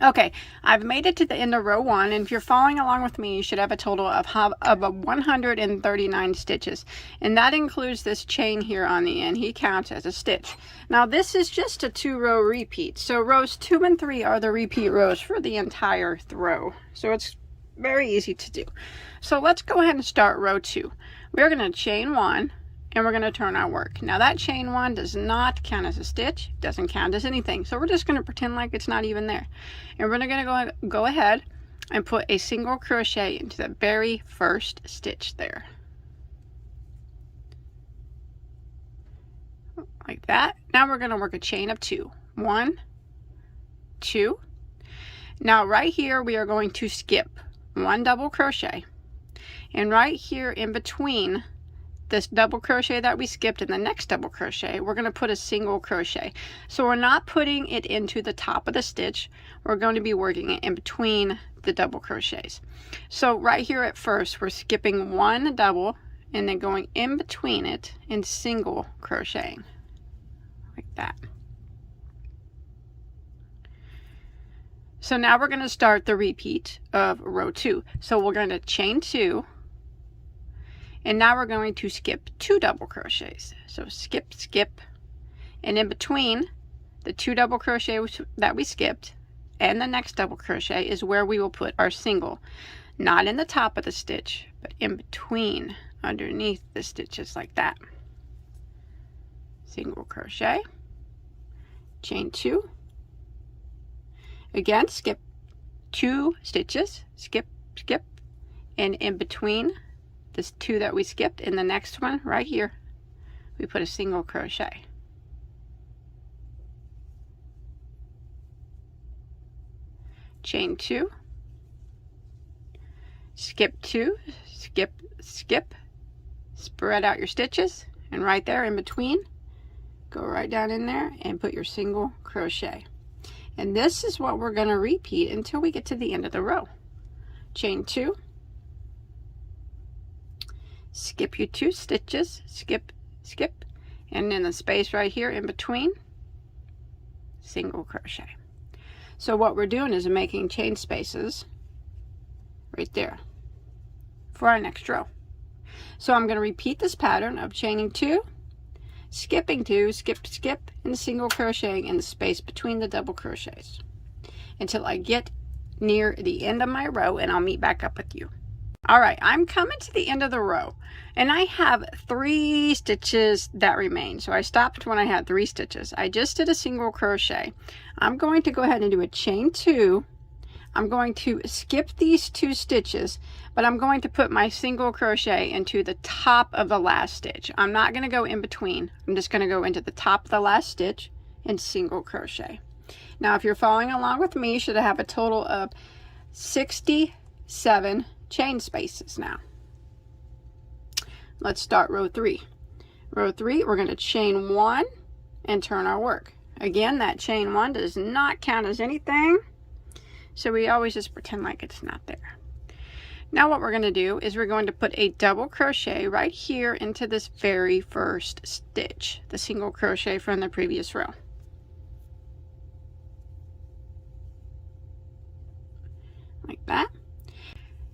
Okay, I've made it to the end of row 1, and if you're following along with me, you should have a total of 139 stitches, and that includes this chain here on the end. He counts as a stitch. Now this is just a 2-row repeat, so rows 2 and 3 are the repeat rows for the entire row, so it's very easy to do. So let's go ahead and start row 2. We're going to chain 1, and we're going to turn our work. Now that chain 1 does not count as a stitch, doesn't count as anything, so we're just going to pretend like it's not even there. And we're going to go ahead and put a single crochet into the very first stitch there. Like that. Now we're going to work a chain of 2. 1, 2. Now right here we are going to skip 1 double crochet. And right here in between this double crochet that we skipped and the next double crochet, we're going to put a single crochet. So we're not putting it into the top of the stitch, we're going to be working it in between the double crochets. So right here at first we're skipping 1 double and then going in between it and single crocheting like that. So now we're going to start the repeat of row 2. So we're going to chain 2, and now we're going to skip 2 double crochets. So skip, skip, And in between the 2 double crochets that we skipped and the next double crochet is where we will put our single. Not in the top of the stitch, but in between, underneath the stitches, like that. Single crochet, chain 2. Again, skip 2 stitches, skip, skip, and in between this 2 that we skipped in the next one right here, we put a single crochet. Chain 2, skip 2, skip, skip, spread out your stitches, and right there in between, go right down in there and put your single crochet. And this is what we're going to repeat until we get to the end of the row. Chain 2, skip your 2 stitches, skip, skip, and in the space right here in between, single crochet. So what we're doing is making chain spaces right there for our next row. So I'm going to repeat this pattern of chaining 2, skipping 2, skip, skip, and single crocheting in the space between the double crochets until I get near the end of my row, and I'll meet back up with you. Alright, I'm coming to the end of the row, and I have 3 stitches that remain. So I stopped when I had 3 stitches. I just did a single crochet. I'm going to go ahead and do a chain 2. I'm going to skip these 2 stitches, but I'm going to put my single crochet into the top of the last stitch. I'm not going to go in between. I'm just going to go into the top of the last stitch and single crochet. Now if you're following along with me, you should have a total of 67 chain spaces now. Let's start row 3. Row 3, we're going to chain 1 and turn our work. Again, that chain 1 does not count as anything, so we always just pretend like it's not there. Now what we're going to do is we're going to put a double crochet right here into this very first stitch, the single crochet from the previous row. Like that.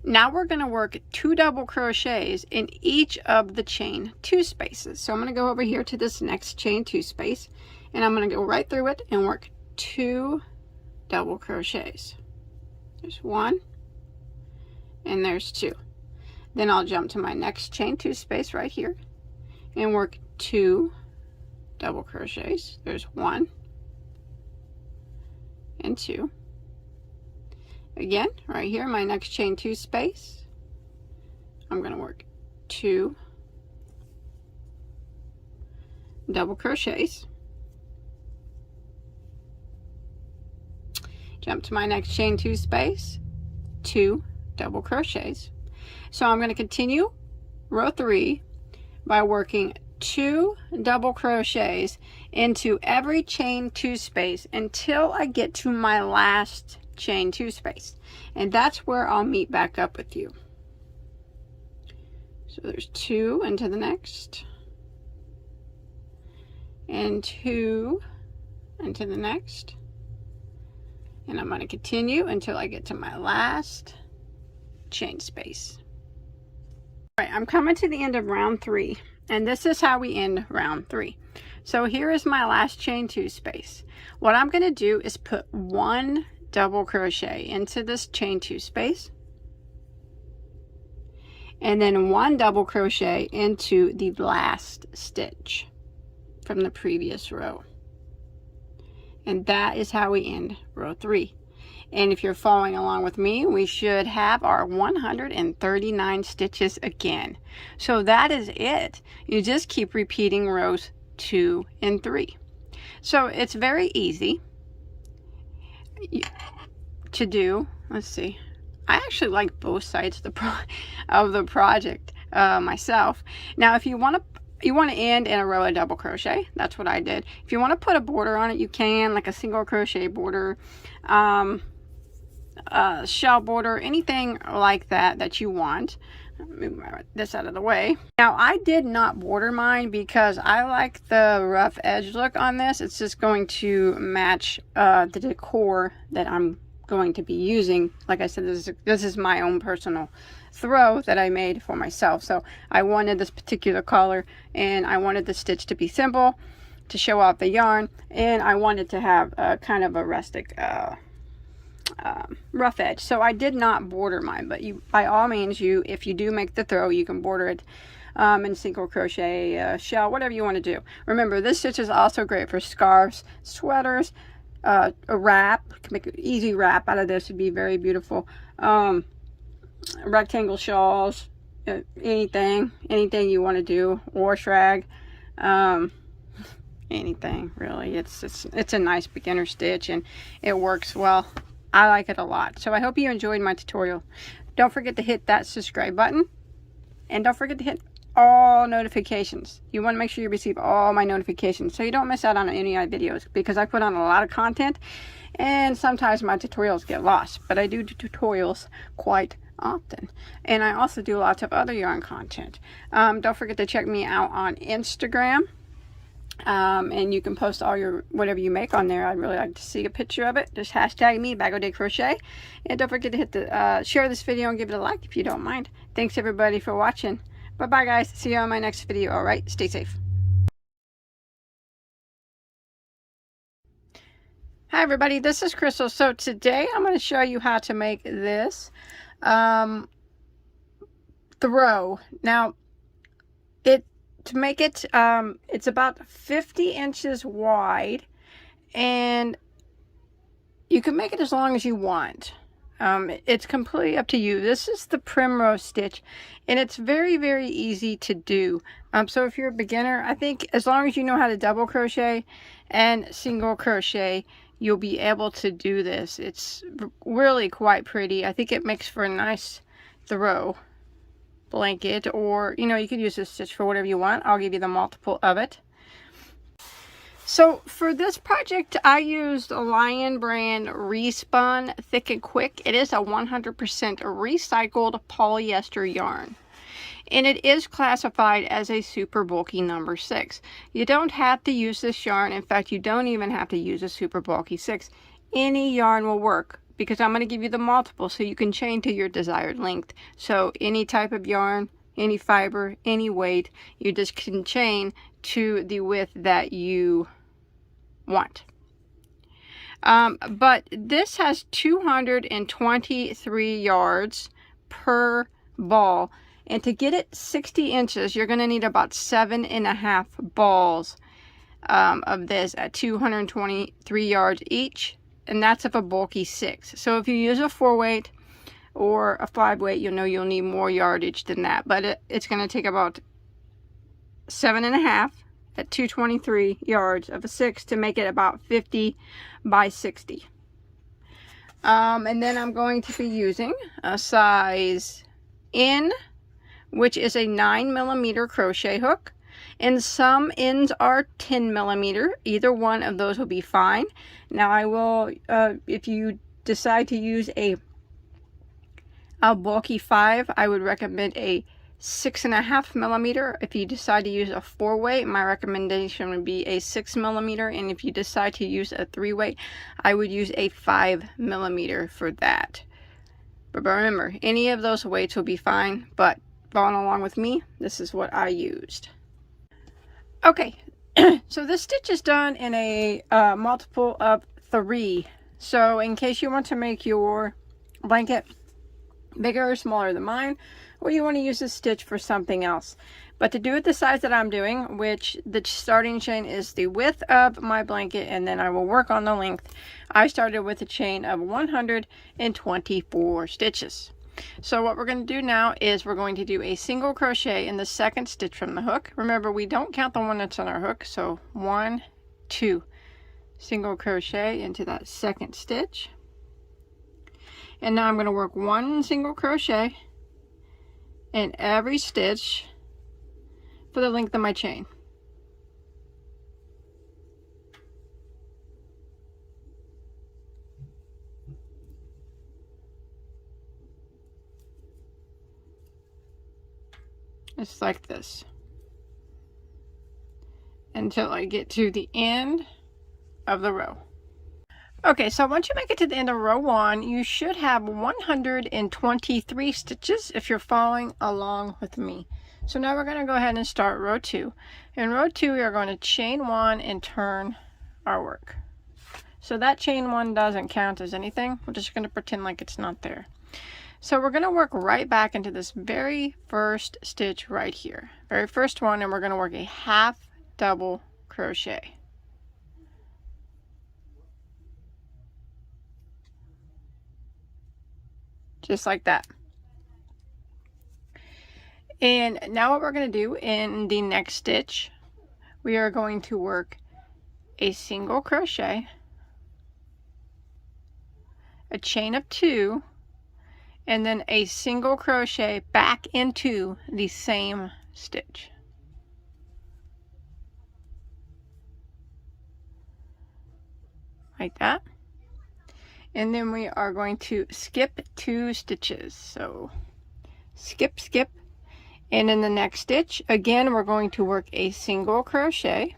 Now we're going to work 2 double crochets in each of the chain 2 spaces. So I'm going to go over here to this next chain 2 space, and I'm going to go right through it and work 2 double crochets. There's 1 and there's 2. Then I'll jump to my next chain 2 space right here and work 2 double crochets. There's 1 and 2. Again, right here, my next chain 2 space, I'm going to work 2 double crochets. Jump to my next chain 2 space, 2 double crochets. So I'm going to continue row 3 by working 2 double crochets into every chain 2 space until I get to my last chain 2 space, and that's where I'll meet back up with you. So there's 2 into the next, and 2 into the next, and I'm going to continue until I get to my last chain space. All right, I'm coming to the end of round 3, and this is how we end round 3. So here is my last chain 2 space. What I'm going to do is put 1 double crochet into this chain 2 space, and then 1 double crochet into the last stitch from the previous row. And that is how we end row 3. And if you're following along with me, we should have our 139 stitches again. So that is it. You just keep repeating rows 2 and 3. So it's very easy to do. Let's see, I actually like both sides of the project myself. Now if you want to end in a row of double crochet, that's what I did. If you want to put a border on it, you can, like a single crochet border, shell border, anything like that you want. Move this out of the way. Now I did not border mine because I like the rough edge look on this. It's just going to match the decor that I'm going to be using. Like I said, this is my own personal throw that I made for myself. So I wanted this particular color, and I wanted the stitch to be simple. to show off the yarn, and I wanted to have a kind of a rustic rough edge. So I did not border mine, but you, by all means, if you do make the throw, you can border it in single crochet, shell, whatever you want to do. Remember, this stitch is also great for scarves, sweaters, a wrap. You can make an easy wrap out of this. Would be very beautiful. Rectangle shawls, anything you want to do, wash rag, anything really. It's a nice beginner stitch, and it works well. I like it a lot. So I hope you enjoyed my tutorial. Don't forget to hit that subscribe button, and don't forget to hit all notifications. You want to make sure you receive all my notifications so you don't miss out on any of my videos, because I put on a lot of content and sometimes my tutorials get lost, but I do tutorials quite often, and I also do lots of other yarn content. Don't forget to check me out on Instagram, and you can post all your whatever you make on there. I'd really like to see a picture of it. Just hashtag me, Bagoday Crochet, and don't forget to hit the share this video and give it a like if you don't mind. Thanks everybody for watching. Bye bye guys, see you on my next video. All right, stay safe. Hi everybody, this is Crystal. So today I'm going to show you how to make this throw. Now to make it, it's about 50 inches wide, and you can make it as long as you want. It's completely up to you. This is the Primrose Stitch, and it's very, very easy to do. So if you're a beginner, I think as long as you know how to double crochet and single crochet, you'll be able to do this. It's really quite pretty. I think it makes for a nice throw blanket, or you know, you could use this stitch for whatever you want. I'll give you the multiple of it. So for this project, I used a Lion brand Respun Thick and Quick. It is a 100% recycled polyester yarn, and it is classified as a super bulky number 6. You don't have to use this yarn. In fact, you don't even have to use a super bulky 6. Any yarn will work, because I'm going to give you the multiple so you can chain to your desired length. So any type of yarn, any fiber, any weight, you just can chain to the width that you want. But this has 223 yards per ball, and to get it 60 inches you're going to need about 7.5 balls of this at 223 yards each, and that's of a bulky 6. So if you use a 4 weight or a 5 weight, you'll know you'll need more yardage than that, but it's going to take about 7.5 at 223 yards of a 6 to make it about 50 by 60. And then I'm going to be using a size N, which is a 9mm crochet hook, and some ends are 10mm. Either one of those will be fine. Now I will, if you decide to use a bulky 5, I would recommend a 6.5mm. If you decide to use a 4 weight, my recommendation would be a 6mm, and if you decide to use a 3 weight, I would use a 5mm for that. But remember, any of those weights will be fine, but following along with me, this is what I used. Okay, so this stitch is done in a multiple of 3. So in case you want to make your blanket bigger or smaller than mine, or you want to use this stitch for something else, but to do it the size that I'm doing, which the starting chain is the width of my blanket, and then I will work on the length, I started with a chain of 124 stitches. So what we're going to do now is we're going to do a single crochet in the second stitch from the hook. Remember, we don't count the one that's on our hook, so 1, 2, single crochet into that second stitch, and now I'm going to work 1 single crochet in every stitch for the length of my chain. Just like this until I get to the end of the row. Okay, so once you make it to the end of row 1, you should have 123 stitches if you're following along with me. So now we're going to go ahead and start row 2. In row 2 we are going to chain 1 and turn our work. So that chain 1 doesn't count as anything. We're just going to pretend like it's not there. So we're going to work right back into this very first stitch right here. Very first one, and we're going to work a half double crochet. Just like that. And now what we're going to do in the next stitch, we are going to work a single crochet, a chain of 2, and then a single crochet back into the same stitch. Like that. And then we are going to skip 2 stitches. So skip, skip. And in the next stitch, again, we're going to work a single crochet,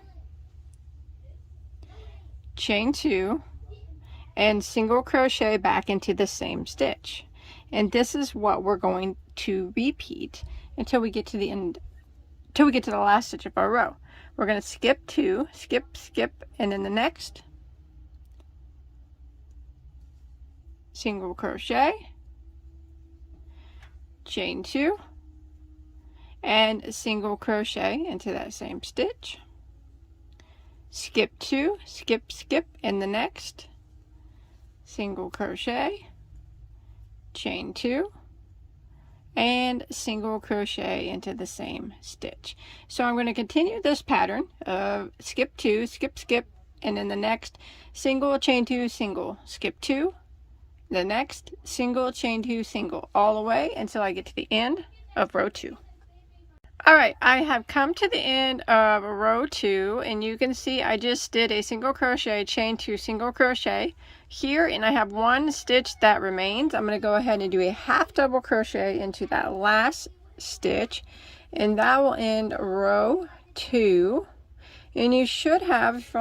chain 2, and single crochet back into the same stitch. And this is what we're going to repeat until we get to the end, until we get to the last stitch of our row. We're going to skip 2, skip, skip, and in the next, single crochet, chain 2, and single crochet into that same stitch, skip 2, skip, skip, in the next, single crochet, chain 2, and single crochet into the same stitch. So I'm going to continue this pattern of skip 2, skip, skip, and in the next, single, chain 2, single, skip 2, the next, single, chain 2, single, all the way until I get to the end of row 2. Alright, I have come to the end of row 2, and you can see I just did a single crochet, chain 2, single crochet here, and I have 1 stitch that remains. I'm going to go ahead and do a half double crochet into that last stitch, and that will end row 2. And you should have, if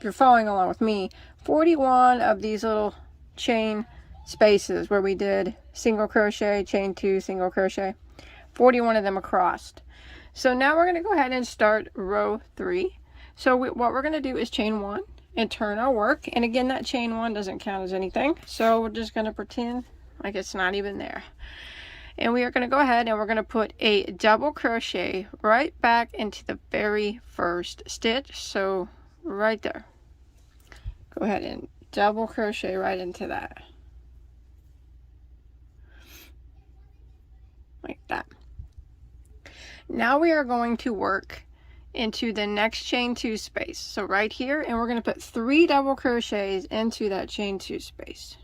you're following along with me, 41 of these little chain spaces where we did single crochet, chain 2, single crochet, 41 of them across. So now we're going to go ahead and start row 3. So what we're going to do is chain 1 and turn our work. And again, that chain 1 doesn't count as anything. So we're just going to pretend like it's not even there. And we are going to go ahead and we're going to put a double crochet right back into the very first stitch. So right there. Go ahead and double crochet right into that. Like that. Now we are going to work into the next chain 2 space. So right here, and we're going to put 3 double crochets into that chain 2 space.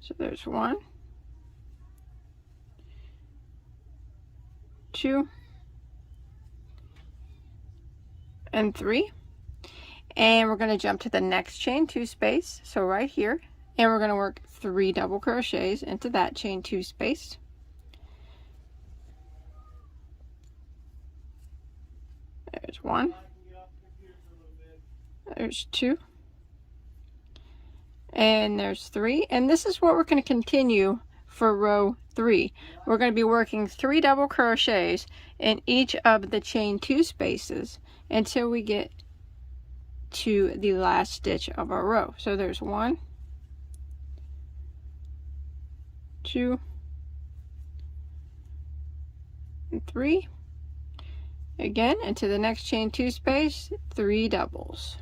So there's 1, 2, and 3. And we're going to jump to the next chain 2 space. So right here, and we're going to work 3 double crochets into that chain 2 space. There's 1, there's 2, and there's 3. And this is what we're going to continue for row 3. We're going to be working 3 double crochets in each of the chain 2 spaces until we get to the last stitch of our row. So there's 1, 2, and 3. Again, into the next chain 2 space, 3 doubles.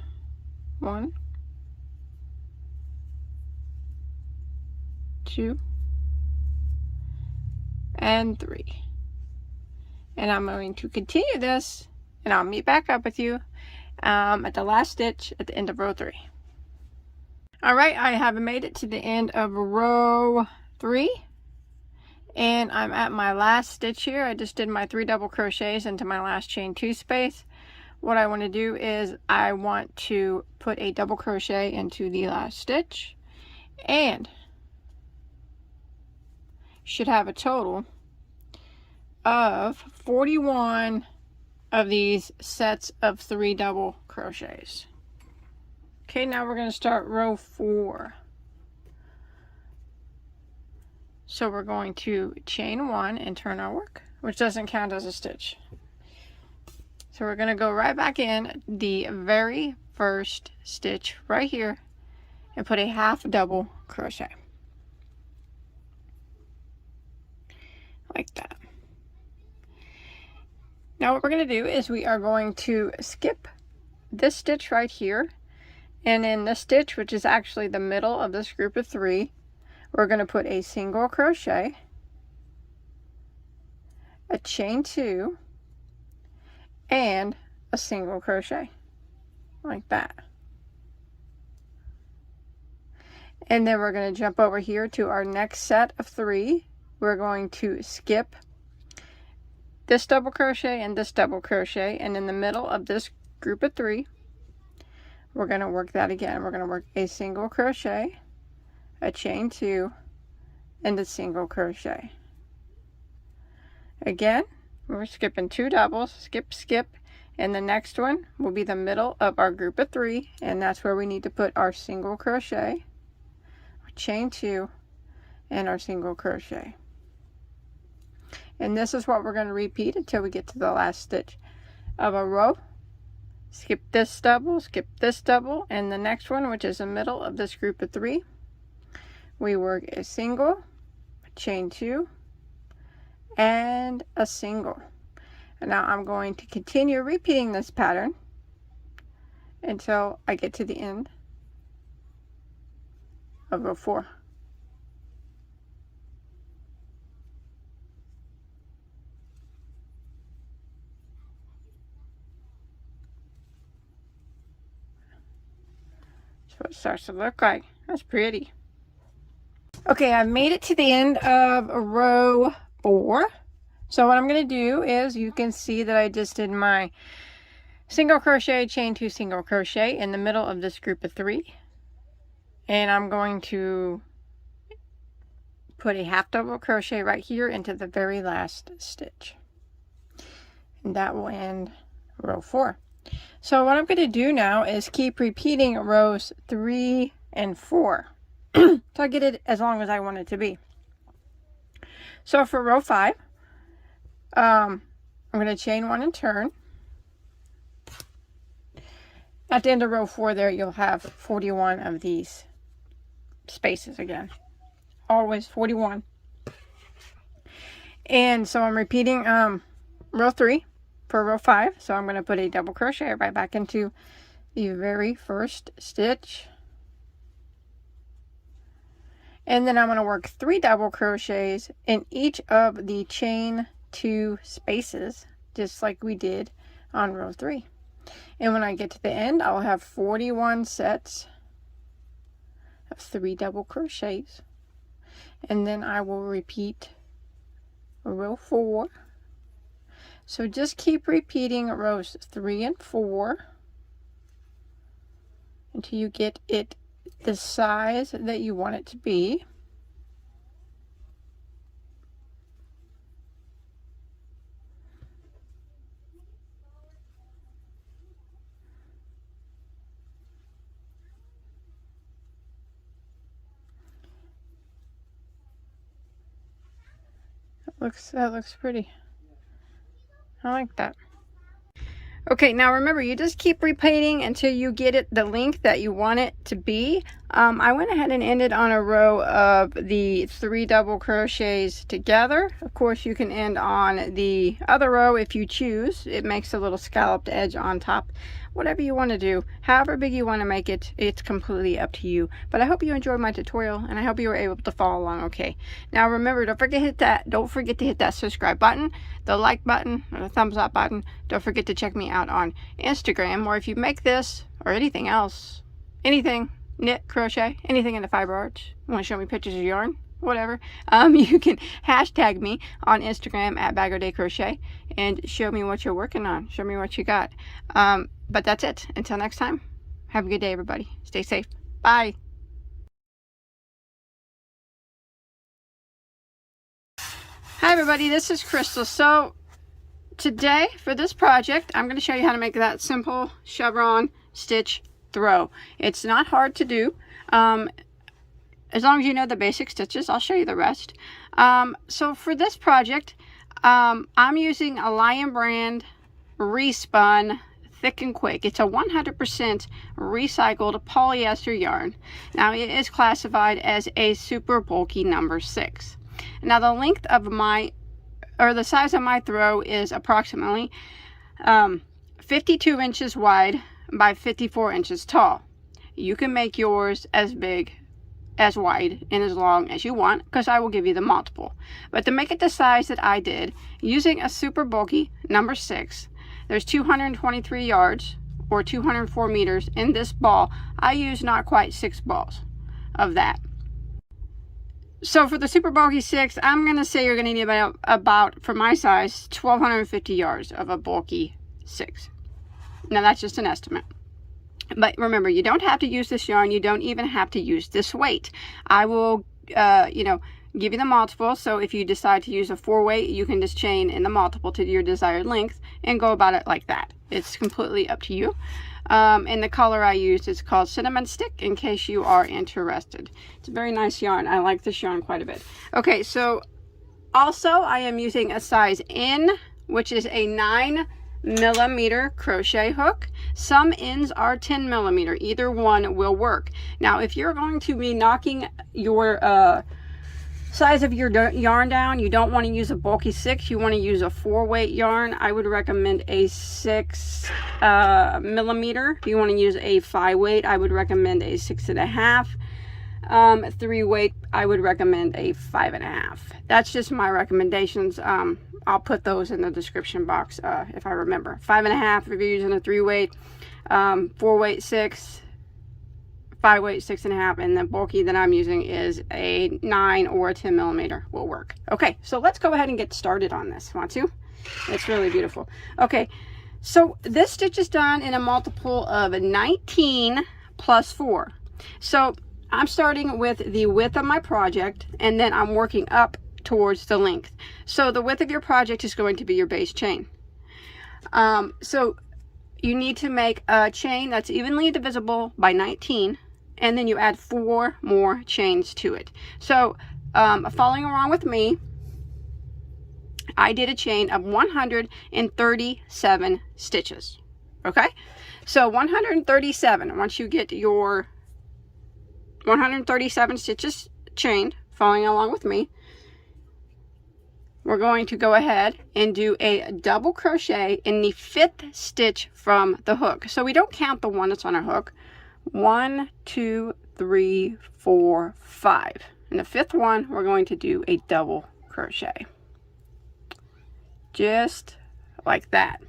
1, 2, and 3. And I'm going to continue this, and I'll meet back up with you at the last stitch at the end of row 3. Alright, I have made it to the end of row 3. And I'm at my last stitch here. I just did my 3 double crochets into my last chain 2 space. What I want to do is I want to put a double crochet into the last stitch, and should have a total of 41 of these sets of 3 double crochets. Okay, now we're going to start row 4. So we're going to chain 1 and turn our work, which doesn't count as a stitch. So we're going to go right back in the very first stitch right here and put a half double crochet. Like that. Now what we're going to do is we are going to skip this stitch right here, and in this stitch, which is actually the middle of this group of 3, we're going to put a single crochet, a chain 2, and a single crochet, like that. And then we're going to jump over here to our next set of 3. We're going to skip this double crochet and this double crochet, and in the middle of this group of 3 we're going to work that again. We're going to work a single crochet, a chain 2, and a single crochet. Again, we're skipping 2 doubles, skip, skip, and the next one will be the middle of our group of 3, and that's where we need to put our single crochet, our chain 2, and our single crochet. And this is what we're going to repeat until we get to the last stitch of a row. Skip this double, and the next one, which is the middle of this group of 3, we work a single, a chain 2, and a single. And now I'm going to continue repeating this pattern until I get to the end of row 4. That's what it starts to look like. That's pretty. Okay, I've made it to the end of row 4. So what I'm going to do is, you can see that I just did my single crochet, chain 2, single crochet in the middle of this group of 3. And I'm going to put a half double crochet right here into the very last stitch. And that will end row 4. So what I'm going to do now is keep repeating rows 3 and 4. So I get it as long as I want it to be. So for row 5, I'm going to chain 1 and turn. At the end of row 4 there, you'll have 41 of these spaces again. Always 41. And so I'm repeating row 3 for row 5. So I'm going to put a double crochet right back into the very first stitch. And then I'm going to work 3 double crochets in each of the chain 2 spaces, just like we did on row 3. And when I get to the end, I'll have 41 sets of 3 double crochets. And then I will repeat row 4. So just keep repeating rows 3 and 4 until you get it the size that you want it to be. That looks pretty. I like that. Okay, now remember, you just keep repeating until you get it the length that you want it to be. I went ahead and ended on a row of the 3 double crochets together. Of course, you can end on the other row if you choose. It makes a little scalloped edge on top. Whatever you want to do, however big you want to make it, it's completely up to you. But I hope you enjoyed my tutorial, and I hope you were able to follow along okay. Now remember, don't forget to hit that subscribe button, the like button, or the thumbs up button. Don't forget to check me out on Instagram, or if you make this or anything else, anything, knit, crochet, anything in the fiber arts, you want to show me pictures of yarn, whatever, you can hashtag me on Instagram at Bagoday Crochet and show me what you're working on. Show me what you got. But that's it. Until next time, have a good day, everybody. Stay safe. Bye. Hi, everybody. This is Crystal. So today, for this project, I'm going to show you how to make that simple chevron stitch throw. It's not hard to do. As long as you know the basic stitches, I'll show you the rest. So for this project, I'm using a Lion Brand Respun Thick and Quick. It's a 100% recycled polyester yarn. Now it is classified as a super bulky number 6. Now the length of my, or the size of my throw is approximately 52 inches wide by 54 inches tall. You can make yours as big, as wide, and as long as you want, because I will give you the multiple. But to make it the size that I did, using a super bulky number 6, there's 223 yards, or 204 meters in this ball. I used not quite 6 balls of that. So for the super bulky 6, I'm going to say you're going to need about, for my size, 1,250 yards of a bulky 6. Now that's just an estimate. But remember, you don't have to use this yarn. You don't even have to use this weight. I will, you know, give you the multiple. So if you decide to use a 4 weight, you can just chain in the multiple to your desired length and go about it like that. It's completely up to you. And the color I used is called Cinnamon Stick, in case you are interested. It's a very nice yarn. I like this yarn quite a bit. Okay, so also I am using a size N, which is a 9mm crochet hook. Some ends are 10mm. Either one will work. Now if you're going to be knocking your size of your yarn down, you don't want to use a bulky 6, you want to use a 4 weight yarn, I would recommend a 6mm. If you want to use a 5 weight, I would recommend a 6.5. 3 weight, I would recommend a 5.5. That's just my recommendations. I'll put those in the description box if I remember. 5.5 if you're using a 3 weight, 4 weight 6, 5 weight 6.5, and the bulky that I'm using is a 9 or a 10mm will work. Okay, so let's go ahead and get started on this. Want to? It's really beautiful. Okay, so this stitch is done in a multiple of 19 plus 4. So I'm starting with the width of my project, and then I'm working up towards the length. So the width of your project is going to be your base chain. So you need to make a chain that's evenly divisible by 19, and then you add 4 more chains to it. So following along with me, I did a chain of 137 stitches. Okay, so 137. Once you get your 137 stitches chained, following along with me, we're going to go ahead and do a double crochet in the 5th stitch from the hook. So we don't count the one that's on our hook. 1, 2, 3, 4, 5. In the 5th one, we're going to do a double crochet. Just like that.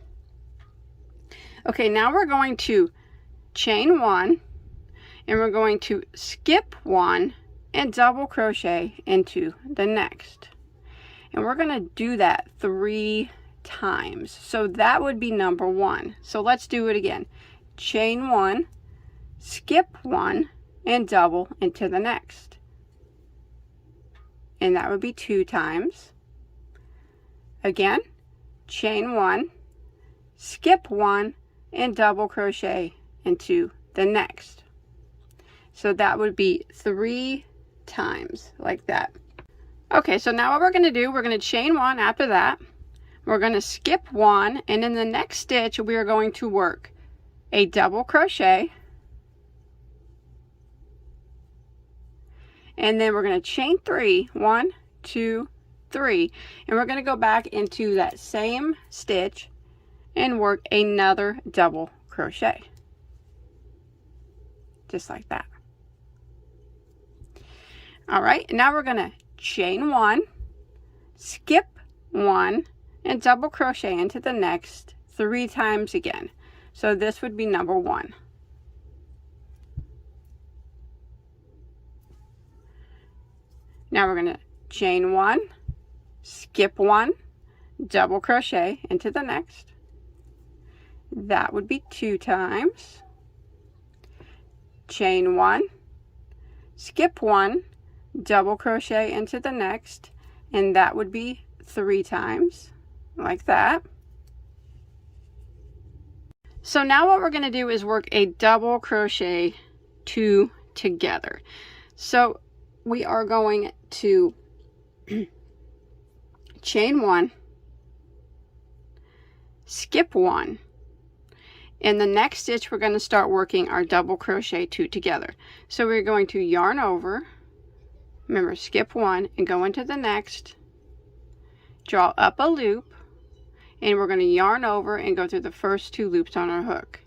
Okay, now we're going to chain 1, and we're going to skip 1 and double crochet into the next. And we're going to do that 3 times. So that would be number 1. So let's do it again. Chain 1, skip 1, and double into the next. And that would be 2 times. Again, chain 1, skip 1, and double crochet into the next. So that would be 3 times, like that. Okay, so now what we're going to do, we're going to chain 1 after that. We're going to skip 1, and in the next stitch we are going to work a double crochet, and then we're going to chain 3, 1, 2, 3, and we're going to go back into that same stitch and work another double crochet, just like that. All right, now we're going to chain 1, skip 1, and double crochet into the next 3 times again. So this would be number 1. Now we're going to chain 1, skip 1, double crochet into the next. That would be 2 times. Chain 1, skip 1, double crochet into the next, and that would be 3 times, like that. So now what we're going to do is work a double crochet 2 together. So we are going to chain 1, skip 1. In the next stitch, we're going to start working our double crochet 2 together. So we're going to yarn over, remember, skip 1 and go into the next, draw up a loop, and we're going to yarn over and go through the first 2 loops on our hook.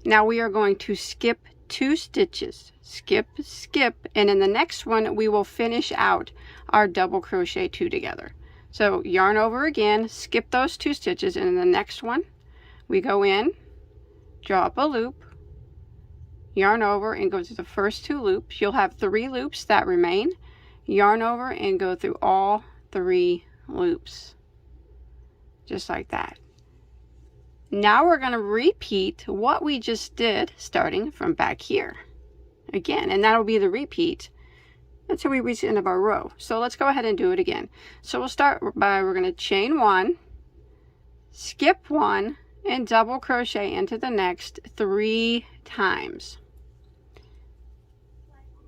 Now we are going to skip 2 stitches, skip, skip, and in the next one we will finish out our double crochet 2 together. So yarn over again, skip those 2 stitches, and in the next one we go in, draw up a loop, yarn over and go through the first 2 loops. You'll have 3 loops that remain. Yarn over and go through all 3 loops, just like that. Now we're going to repeat what we just did starting from back here again, and that'll be the repeat until we reach the end of our row. So let's go ahead and do it again. So we'll start by, we're going to chain 1, skip 1, and double crochet into the next 3 times.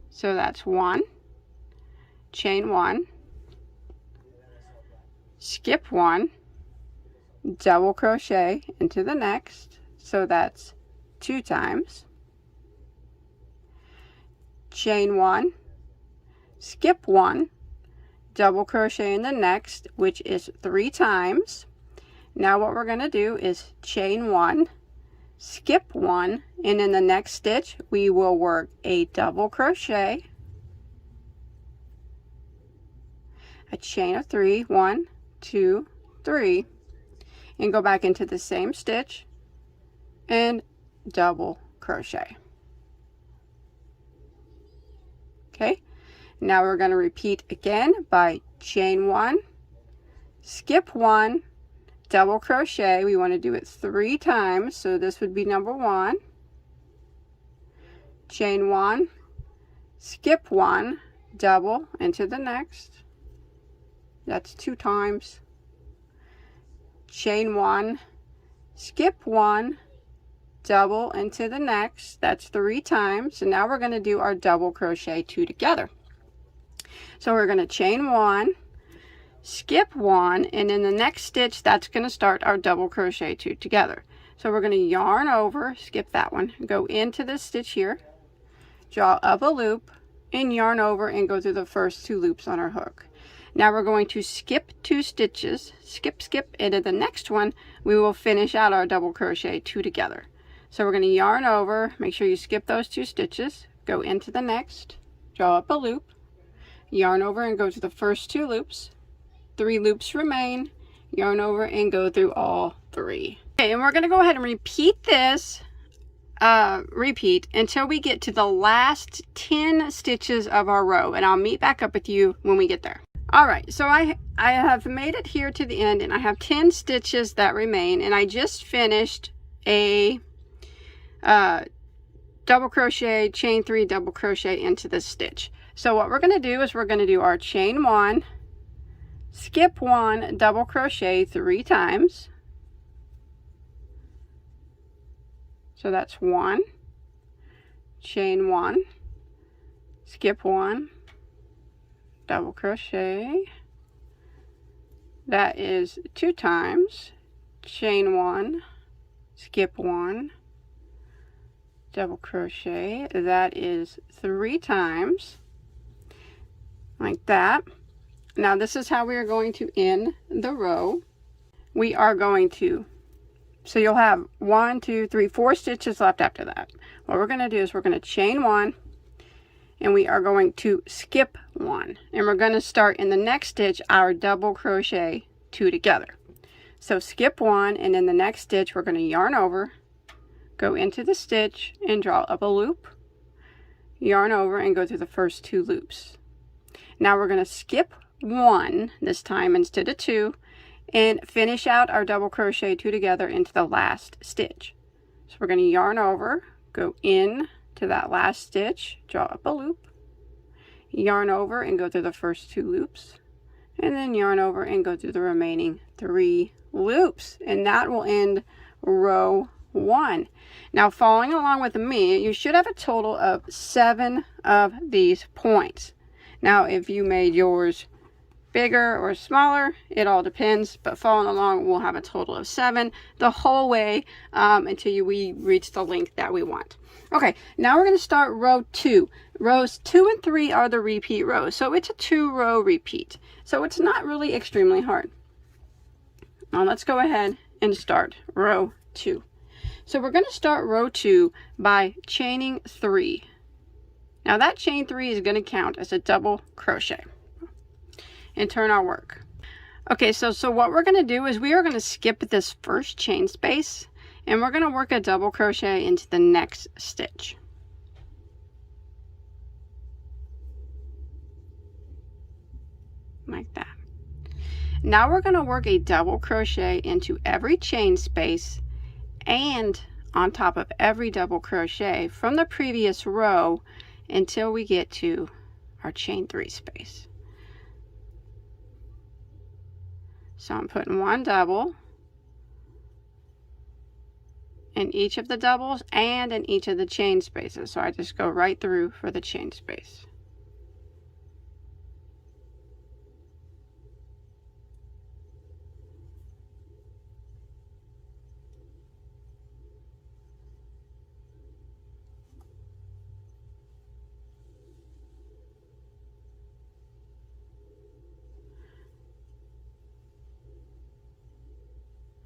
So that's 1, chain 1, skip 1, double crochet into the next, so that's 2 times, chain 1, skip 1, double crochet in the next, which is 3 times. Now what we're going to do is chain 1, skip 1, and in the next stitch we will work a double crochet, a chain of 3, 1, 2, 3, and go back into the same stitch and double crochet. Okay, now we're going to repeat again by chain 1, skip 1, double crochet. We want to do it 3 times, so this would be number 1, chain 1, skip 1, double into the next, that's 2 times, chain 1, skip 1, double into the next, that's 3 times. And now we're going to do our double crochet 2 together. So we're going to chain 1, skip 1, and in the next stitch that's going to start our double crochet 2 together. So we're going to yarn over, skip that one, go into this stitch here, draw up a loop, and yarn over and go through the first 2 loops on our hook. Now we're going to skip 2 stitches, skip, skip, and in the next one we will finish out our double crochet 2 together. So we're going to yarn over, make sure you skip those 2 stitches, go into the next, draw up a loop, yarn over and go to the first 2 loops, 3 loops remain, yarn over and go through all 3. Okay, and we're going to go ahead and repeat this until we get to the last 10 stitches of our row, and I'll meet back up with you when we get there. Alright, so I have made it here to the end, and I have 10 stitches that remain, and I just finished a double crochet, chain 3, double crochet into this stitch. So what we're going to do is we're going to do our chain 1, skip 1, double crochet 3 times. So that's 1, chain 1, skip 1, double crochet. That is 2 times, chain 1, skip 1, double crochet. That is 3 times, like that. Now this is how we are going to end the row. We are going to, so you'll have 1, 2, 3, 4 stitches left after that. What we're going to do is we're going to chain 1, and we are going to skip 1, and we're going to start in the next stitch our double crochet 2 together. So skip 1, and in the next stitch we're going to yarn over, go into the stitch and draw up a loop, yarn over and go through the first 2 loops. Now we're going to skip 1 this time instead of 2 and finish out our double crochet 2 together into the last stitch. So we're going to yarn over, go in to that last stitch, draw up a loop, yarn over and go through the first 2 loops, and then yarn over and go through the remaining 3 loops, and that will end row 1. Now following along with me, you should have a total of 7 of these points. Now if you made yours bigger or smaller, it all depends, but following along we'll have a total of 7 the whole way until we reach the length that we want. Okay, now we're going to start row 2. Rows 2 and 3 are the repeat rows, so it's a 2-row repeat, so it's not really extremely hard. Now let's go ahead and start row 2. So we're going to start row 2 by chaining 3. Now that chain 3 is going to count as a double crochet and turn our work. Okay, so what we're going to do is we are going to skip this first chain space and we're going to work a double crochet into the next stitch. Like that. Now we're going to work a double crochet into every chain space and on top of every double crochet from the previous row until we get to our chain 3 space. So I'm putting 1 double in each of the doubles and in each of the chain spaces. So I just go right through for the chain space.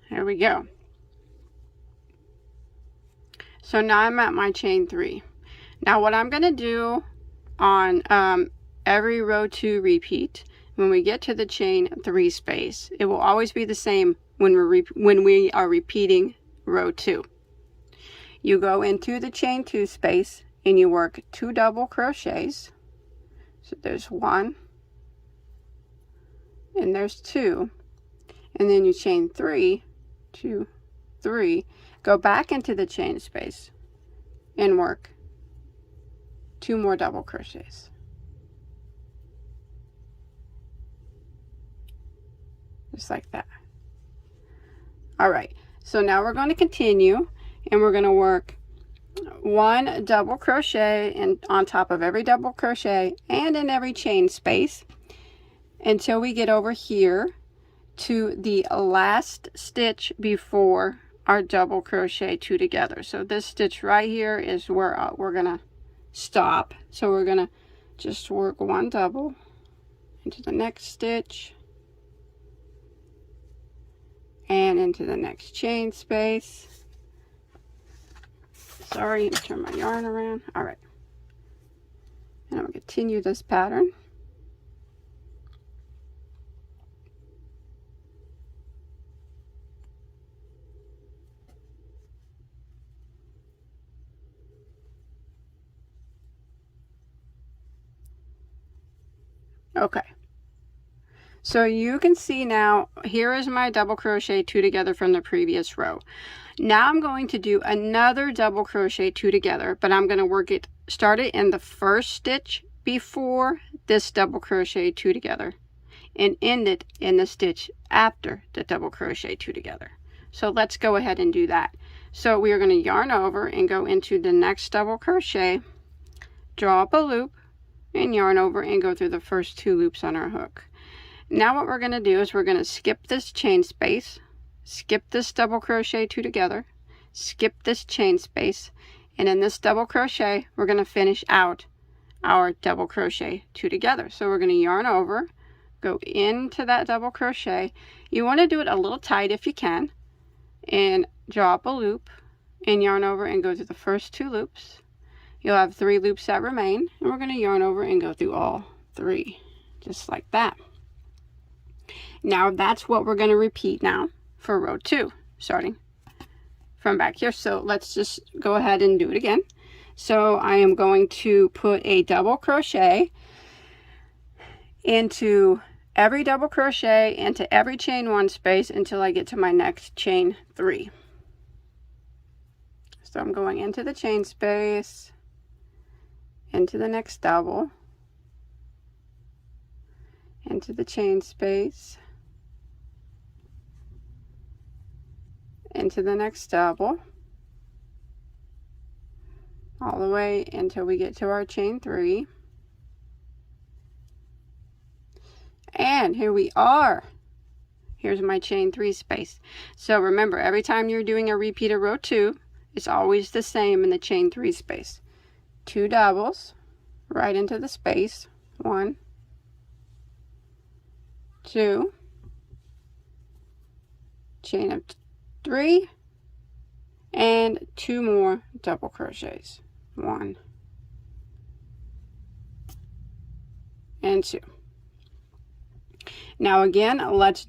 There we go. So now I'm at my chain 3. Now what I'm going to do on every row 2 repeat, when we get to the chain 3 space, it will always be the same when we are repeating row 2. You go into the chain 2 space and you work 2 double crochets. So there's 1 and there's 2, and then you chain 3, 2, 3, go back into the chain space and work 2 more double crochets. Just like that. All right, so now we're going to continue and we're going to work 1 double crochet on top of every double crochet and in every chain space until we get over here to the last stitch before our double crochet 2 together. So this stitch right here is where we're gonna stop. So we're gonna just work 1 double into the next stitch and into the next chain space. Sorry, let me turn my yarn around. All right, and I'm gonna continue this pattern. Okay, so you can see now, here is my double crochet 2 together from the previous row. Now I'm going to do another double crochet 2 together, but I'm going to start it in the first stitch before this double crochet 2 together and end it in the stitch after the double crochet 2 together. So let's go ahead and do that. So we are going to yarn over and go into the next double crochet, draw up a loop, and yarn over and go through the first 2 loops on our hook. Now what we're going to do is we're going to skip this chain space, skip this double crochet 2 together, skip this chain space, and in this double crochet we're going to finish out our double crochet 2 together. So we're going to yarn over, go into that double crochet. You want to do it a little tight if you can, and draw up a loop and yarn over and go through the first 2 loops. You'll have 3 loops that remain, and we're going to yarn over and go through all 3, just like that. Now that's what we're going to repeat now for row 2, starting from back here. So let's just go ahead and do it again. So I am going to put a double crochet into every double crochet into every chain 1 space until I get to my next chain 3. So I'm going into the chain space, into the next double, into the chain space, into the next double, all the way until we get to our chain 3, And here we are. Here's my chain 3 space. So remember, every time you're doing a repeat of row 2, it's always the same in the chain 3 space. 2 doubles right into the space. 1, 2, chain of 3, and 2 more double crochets. 1 and 2. Now again, let's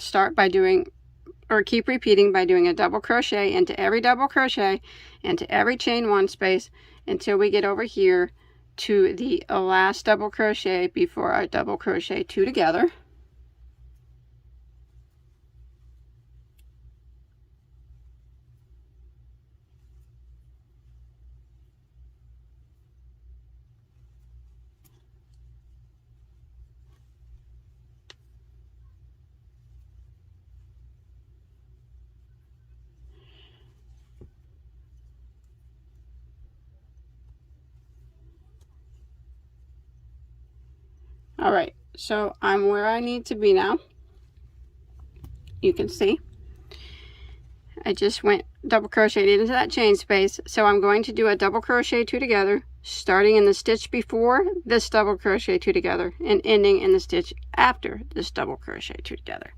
start by doing, or keep repeating by doing a double crochet into every double crochet, into every chain 1 space, until we get over here to the last double crochet before our double crochet 2 together. All right, so I'm where I need to be now. You can see I just went double crocheted into that chain space, so I'm going to do a double crochet 2 together, starting in the stitch before this double crochet 2 together and ending in the stitch after this double crochet 2 together.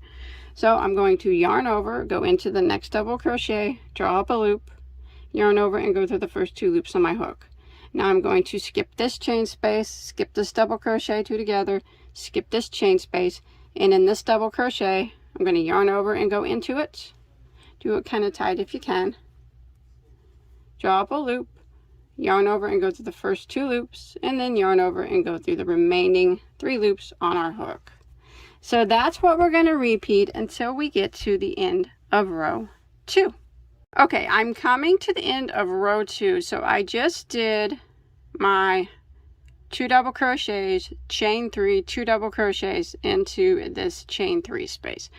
So I'm going to yarn over, go into the next double crochet, draw up a loop, yarn over, and go through the first 2 loops on my hook. Now I'm going to skip this chain space, skip this double crochet 2 together, skip this chain space, and in this double crochet I'm going to yarn over and go into it. Do it kind of tight if you can. Draw up a loop, yarn over and go through the first 2 loops, and then yarn over and go through the remaining 3 loops on our hook. So that's what we're going to repeat until we get to the end of row 2. Okay, I'm coming to the end of row 2, so I just did my 2 double crochets, chain 3, 2 double crochets into this chain 3 space.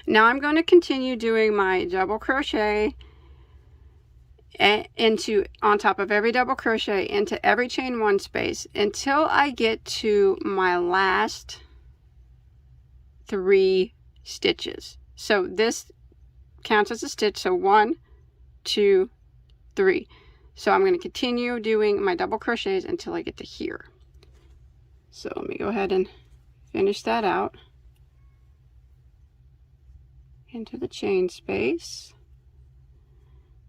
Now I'm going to continue doing my double crochet on top of every double crochet into every chain 1 space until I get to my last 3 stitches. So this counts as a stitch, so 1, 2, 3. So I'm going to continue doing my double crochets until I get to here. So let me go ahead and finish that out. Into the chain space,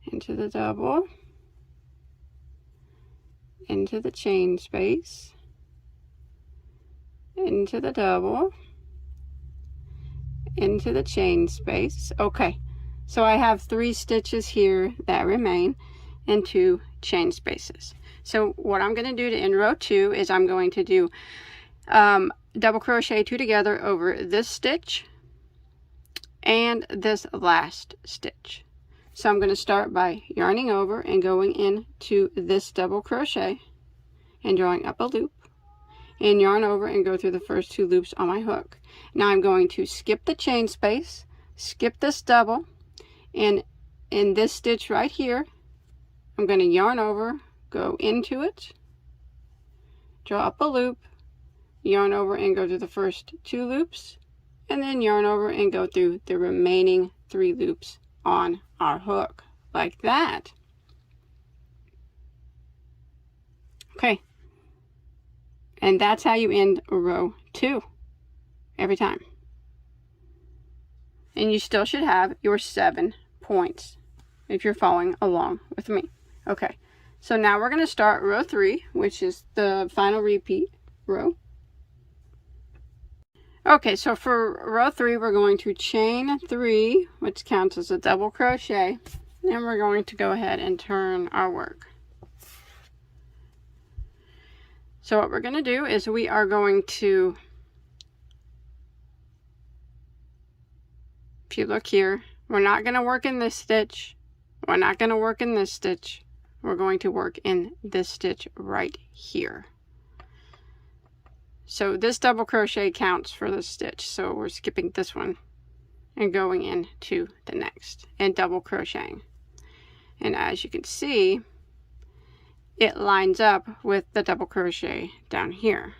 into the double, into the chain space, into the double, into the chain space. Okay, so I have 3 stitches here that remain and 2 chain spaces. So what I'm going to do to end row 2 is I'm going to do double crochet 2 together over this stitch and this last stitch. So I'm going to start by yarning over and going into this double crochet and drawing up a loop, and yarn over and go through the first 2 loops on my hook. Now I'm going to skip the chain space, skip this double, and in this stitch right here I'm going to yarn over, go into it, draw up a loop, yarn over and go through the first 2 loops, and then yarn over and go through the remaining 3 loops on our hook, like that. Okay, and that's how you end row 2 every time. And you still should have your 7 points if you're following along with me. Okay, so now we're going to start row 3, which is the final repeat row. Okay, so for row 3, we're going to chain 3, which counts as a double crochet, and we're going to go ahead and turn our work. So what we're going to do is we are going to, if you look here, we're not going to work in this stitch, we're not going to work in this stitch, we're going to work in this stitch right here. So this double crochet counts for this stitch, so we're skipping this one and going into the next and double crocheting. And as you can see, it lines up with the double crochet down here.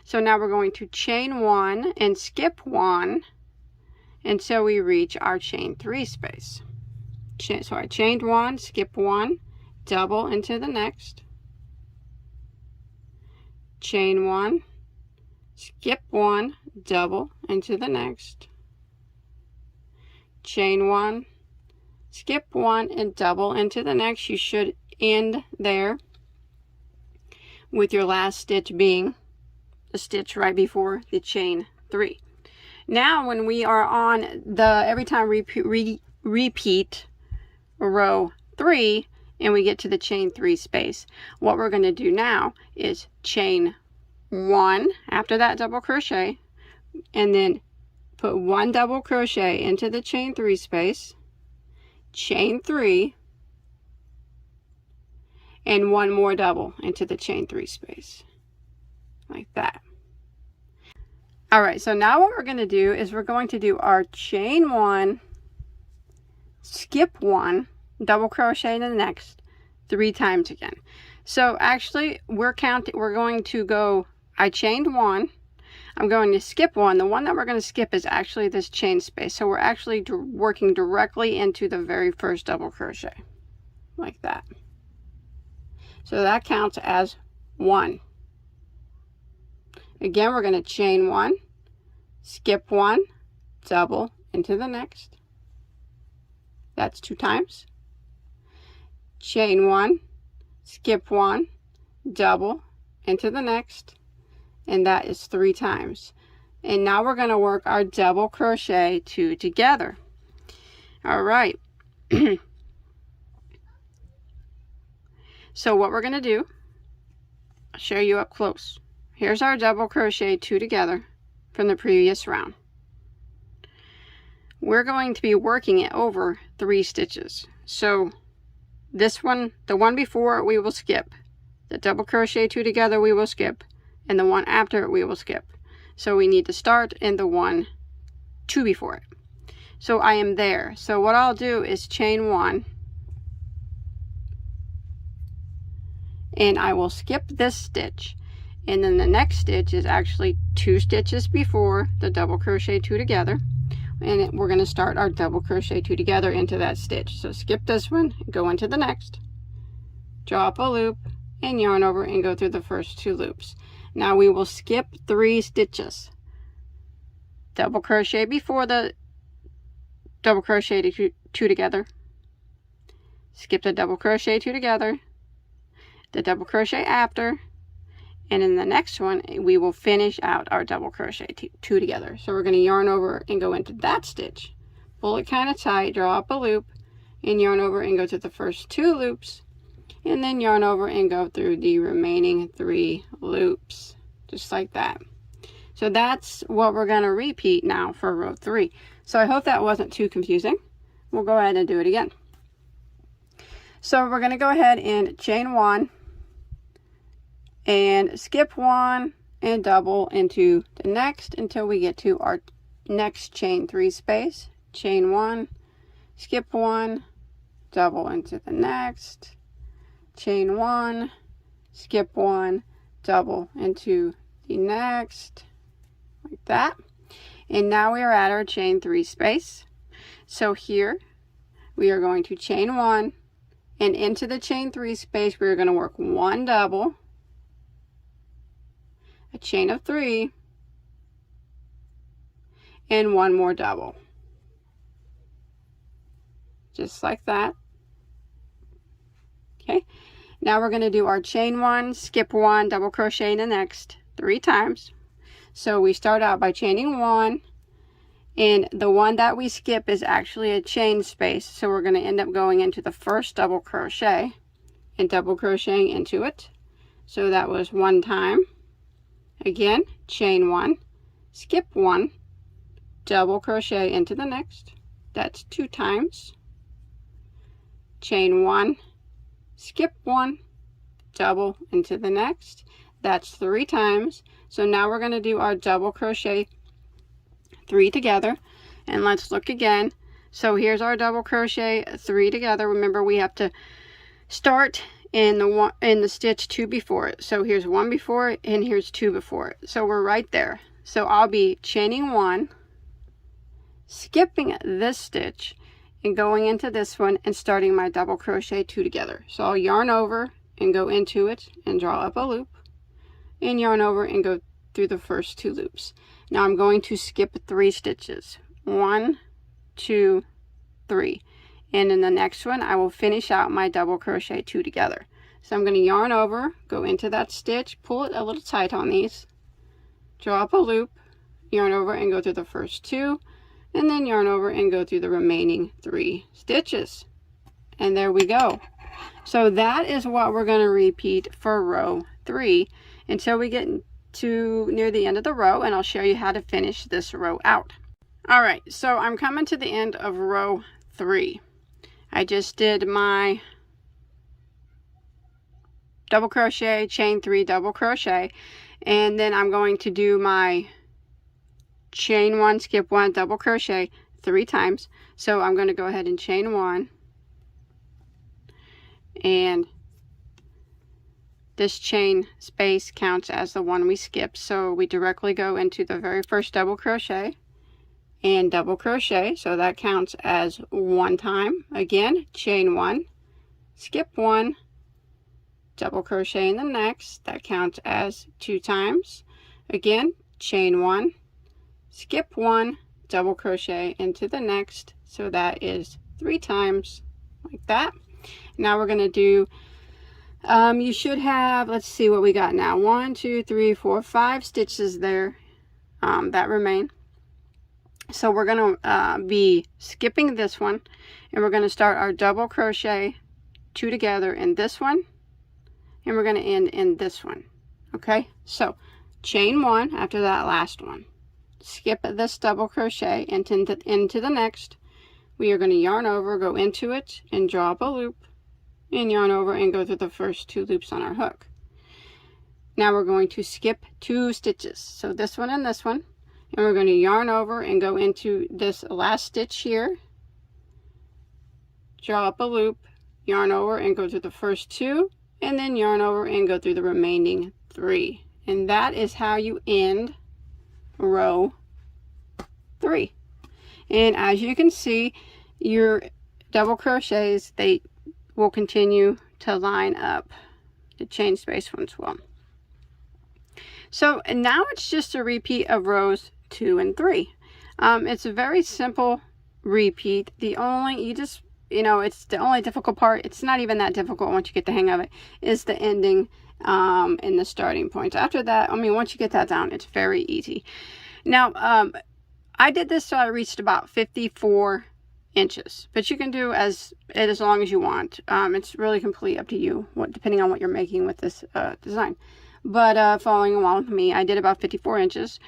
So now we're going to chain 1 and skip 1 until we reach our chain 3 space. So I chained 1, skip 1, double into the next, chain 1, skip 1, double into the next, chain 1, skip 1, and double into the next. You should end there with your last stitch being the stitch right before the chain 3. Now when we are on the every time repeat row 3 and we get to the chain 3 space, what we're going to do now is chain 1 after that double crochet, and then put 1 double crochet into the chain 3 space, chain 3, and 1 more double into the chain 3 space, like that. All right, so now what we're going to do is we're going to do our chain 1, skip 1, double crochet in the next 3 times again. So actually we're going to go, I chained 1, I'm going to skip 1. The one that we're going to skip is actually this chain space. So we're actually working directly into the very first double crochet, like that. So that counts as 1. Again, we're going to chain 1, skip 1, double into the next. That's 2 times. Chain 1, skip 1, double into the next, and that is 3 times. And now we're going to work our double crochet 2 together. All right. So what we're going to do, I'll show you up close. Here's our double crochet 2 together from the previous round. We're going to be working it over 3 stitches. So this one, the one before, we will skip. The double crochet 2 together we will skip, and the one after we will skip. So we need to start in the 2 before it. So I am there. So what I'll do is chain 1, and I will skip this stitch, and then the next stitch is actually 2 stitches before the double crochet 2 together, and we're going to start our double crochet 2 together into that stitch. So skip this one, go into the next, draw up a loop, and yarn over and go through the first 2 loops. Now we will skip 3 stitches, double crochet before the double crochet 2 together, skip the double crochet 2 together, the double crochet after, and in the next one we will finish out our double crochet 2 together. So we're going to yarn over and go into that stitch, pull it kind of tight, draw up a loop, and yarn over and go to the first 2 loops, and then yarn over and go through the remaining 3 loops, just like that. So that's what we're going to repeat now for row 3. So I hope that wasn't too confusing. We'll go ahead and do it again. So we're going to go ahead and chain 1 and skip 1 and double into the next until we get to our next chain 3 space. Chain 1, skip 1, double into the next, chain 1, skip 1, double into the next, like that. And now we are at our chain 3 space. So here we are going to chain 1, and into the chain 3 space we are going to work 1 double, a chain of 3, and 1 more double, just like that. Okay, now we're going to do our chain 1, skip 1, double crochet in the next 3 times. So we start out by chaining 1, and the one that we skip is actually a chain space, so we're going to end up going into the first double crochet and double crocheting into it. So that was 1 time. Again, chain 1, skip 1, double crochet into the next. That's 2 times. Chain 1, skip 1, double into the next. That's 3 times. So now we're going to do our double crochet 3 together, and let's look again. So here's our double crochet 3 together. Remember, we have to start in the stitch 2 before it. So here's 1 before it, and here's 2 before it. So we're right there. So I'll be chaining 1, skipping this stitch, and going into this one and starting my double crochet 2 together. So I'll yarn over and go into it and draw up a loop, and yarn over and go through the first 2 loops. Now I'm going to skip 3 stitches. 1, 2, 3. And in the next one, I will finish out my double crochet 2 together. So I'm going to yarn over, go into that stitch, pull it a little tight on these, draw up a loop, yarn over and go through the first 2, and then yarn over and go through the remaining 3 stitches. And there we go. So that is what we're going to repeat for row 3 until we get to near the end of the row, and I'll show you how to finish this row out. All right, so I'm coming to the end of row 3. I just did my double crochet, chain 3, double crochet, and then I'm going to do my chain 1, skip 1, double crochet 3 times. So I'm going to go ahead and chain 1, and this chain space counts as the one we skipped, so we directly go into the very first double crochet and double crochet, so that counts as 1 time. Again, chain 1, skip 1, double crochet in the next, that counts as 2 times. Again, chain 1, skip 1, double crochet into the next, so that is 3 times, like that. Now we're going to do you should have, let's see what we got now, 1, 2, 3, 4, 5 stitches there that remain. So we're going to be skipping this one, and we're going to start our double crochet 2 together in this one, and we're going to end in this one. Okay, so chain 1 after that last one, skip this double crochet into the next. We are going to yarn over, go into it, and draw up a loop, and yarn over and go through the first 2 loops on our hook. Now we're going to skip 2 stitches, so this one and this one, and we're going to yarn over and go into this last stitch here, draw up a loop, yarn over and go through the first 2, and then yarn over and go through the remaining 3. And that is how you end row 3. And as you can see, your double crochets, they will continue to line up. The chain space ones will. So and now it's just a repeat of rows 2 and 3. It's a very simple repeat. The only, it's the only difficult part. It's not even that difficult once you get the hang of it, is the ending and the starting points. After that, once you get that down, it's very easy. Now, I did this till I reached about 54 inches, but you can do as long as you want. It's really completely up to you, depending on what you're making with this design. But following along with me, I did about 54 inches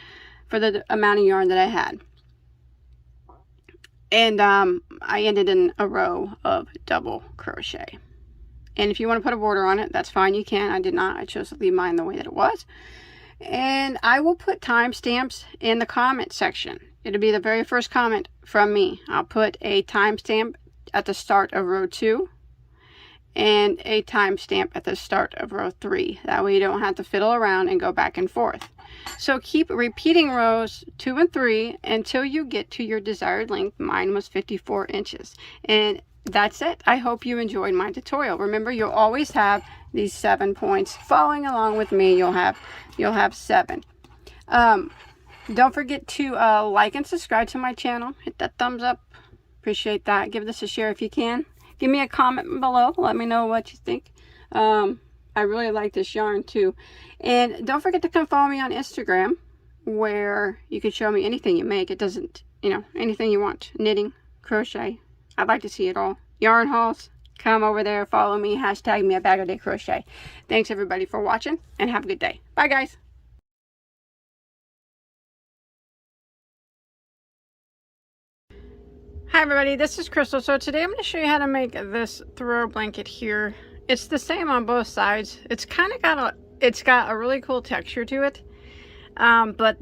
for the amount of yarn that I had. And I ended in a row of double crochet. And if you want to put a border on it, that's fine, you can. I did not. I chose to leave mine the way that it was. And I will put timestamps in the comment section. It'll be the very first comment from me. I'll put a timestamp at the start of row 2 and a timestamp at the start of row 3. That way you don't have to fiddle around and go back and forth. So keep repeating rows 2 and 3 until you get to your desired length. Mine was 54 inches. And that's it. I hope you enjoyed my tutorial. Remember, you'll always have these 7 points. Following along with me, you'll have 7. Don't forget to like and subscribe to my channel. Hit that thumbs up. Appreciate that. Give this a share if you can. Give me a comment below. Let me know what you think. I really like this yarn too. And don't forget to come follow me on Instagram, where you can show me anything you make. It doesn't, anything you want. Knitting, crochet. I'd like to see it all. Yarn hauls. Come over there. Follow me. Hashtag me at Bagoday Crochet. Thanks everybody for watching, and have a good day. Bye guys. Hi everybody, this is Crystal. So today I'm going to show you how to make this throw blanket here. It's the same on both sides. It's kind of got a really cool texture to it, but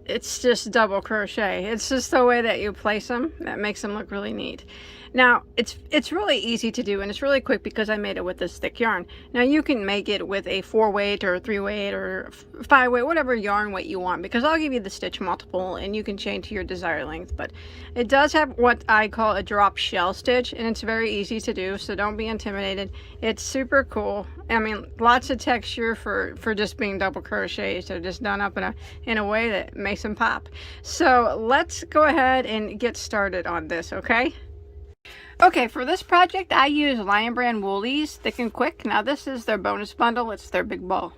it's just double crochet. It's just the way that you place them that makes them look really neat. Now, it's really easy to do, and it's really quick because I made it with this thick yarn. Now, you can make it with a 4-weight or 3-weight or 5-weight, whatever yarn weight you want, because I'll give you the stitch multiple and you can chain to your desired length. But it does have what I call a drop shell stitch, and it's very easy to do, so don't be intimidated. It's super cool. I mean, lots of texture for just being double crochet, so just done up in a way that makes them pop. So let's go ahead and get started on this, okay? Okay, for this project, I use Lion Brand Woolies Thick and Quick. Now, this is their bonus bundle. It's their big ball.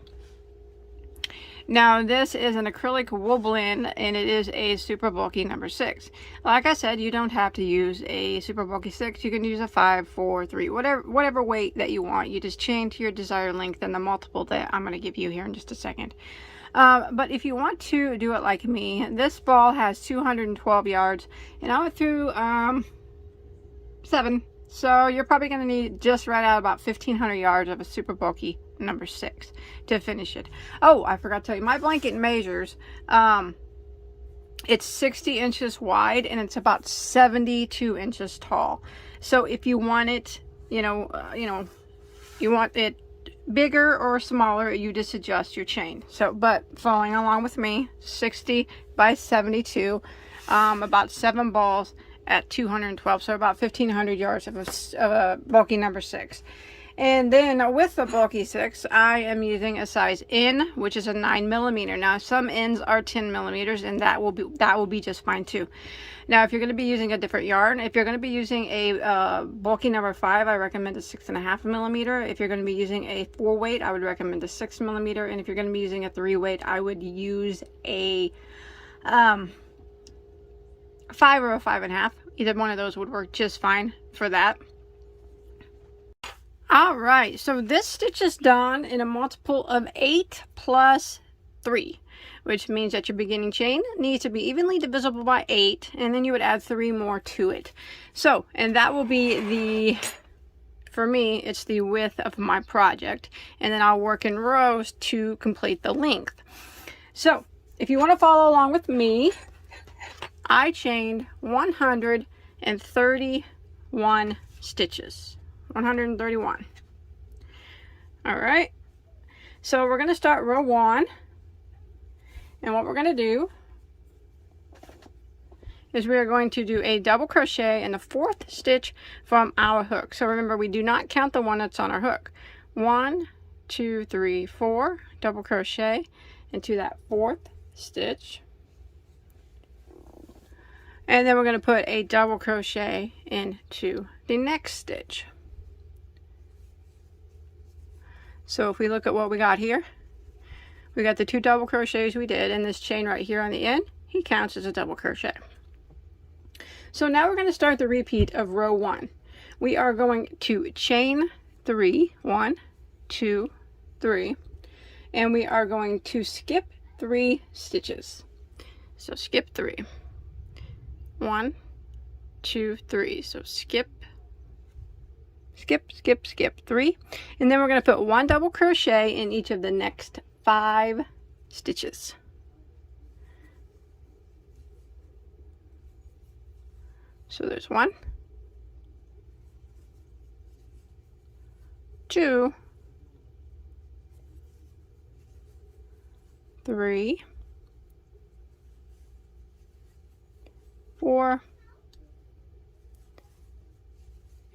Now, this is an acrylic wool blend, and it is a super bulky number 6. Like I said, you don't have to use a super bulky 6. You can use a 5, 4, 3, whatever weight that you want. You just chain to your desired length and the multiple that I'm going to give you here in just a second. But if you want to do it like me, this ball has 212 yards, and I went through 7, so you're probably going to need just right out about 1,500 yards of a super bulky number 6 to finish it. Oh, I forgot to tell you, my blanket measures, it's 60 inches wide and it's about 72 inches tall. So if you want it, you want it bigger or smaller, you just adjust your chain. So, but following along with me, 60 by 72, about 7 balls at 212, so about 1,500 yards of a bulky number 6. And then with the bulky 6, I am using a size N, which is a 9mm. Now, some N's are 10mm, and that will be just fine too. Now, if you're going to be using a different yarn, if you're going to be using a bulky number 5, I recommend a 6.5mm. If you're going to be using a 4-weight, I would recommend a 6mm. And if you're going to be using a 3-weight, I would use a 5 or a 5.5. Either one of those would work just fine for that. Alright, so this stitch is done in a multiple of 8 plus 3, which means that your beginning chain needs to be evenly divisible by 8, and then you would add 3 more to it. So, and that will be for me, it's the width of my project, and then I'll work in rows to complete the length. So, if you want to follow along with me, I chained 131 stitches. 131. Alright, so we're going to start row 1, and what we're going to do is we are going to do a double crochet in the 4th stitch from our hook. So remember, we do not count the one that's on our hook. 1, 2, 3, 4, double crochet into that 4th stitch. And then we're going to put a double crochet into the next stitch. So if we look at what we got here, we got the 2 double crochets we did, and this chain right here on the end, he counts as a double crochet. So now we're going to start the repeat of row 1. We are going to chain 3, 1, 2, 3, and we are going to skip 3 stitches. So skip 3. 1, 2, 3. So skip, 3, and then we're going to put 1 double crochet in each of the next 5 stitches. So there's 1, 2, 3, 4,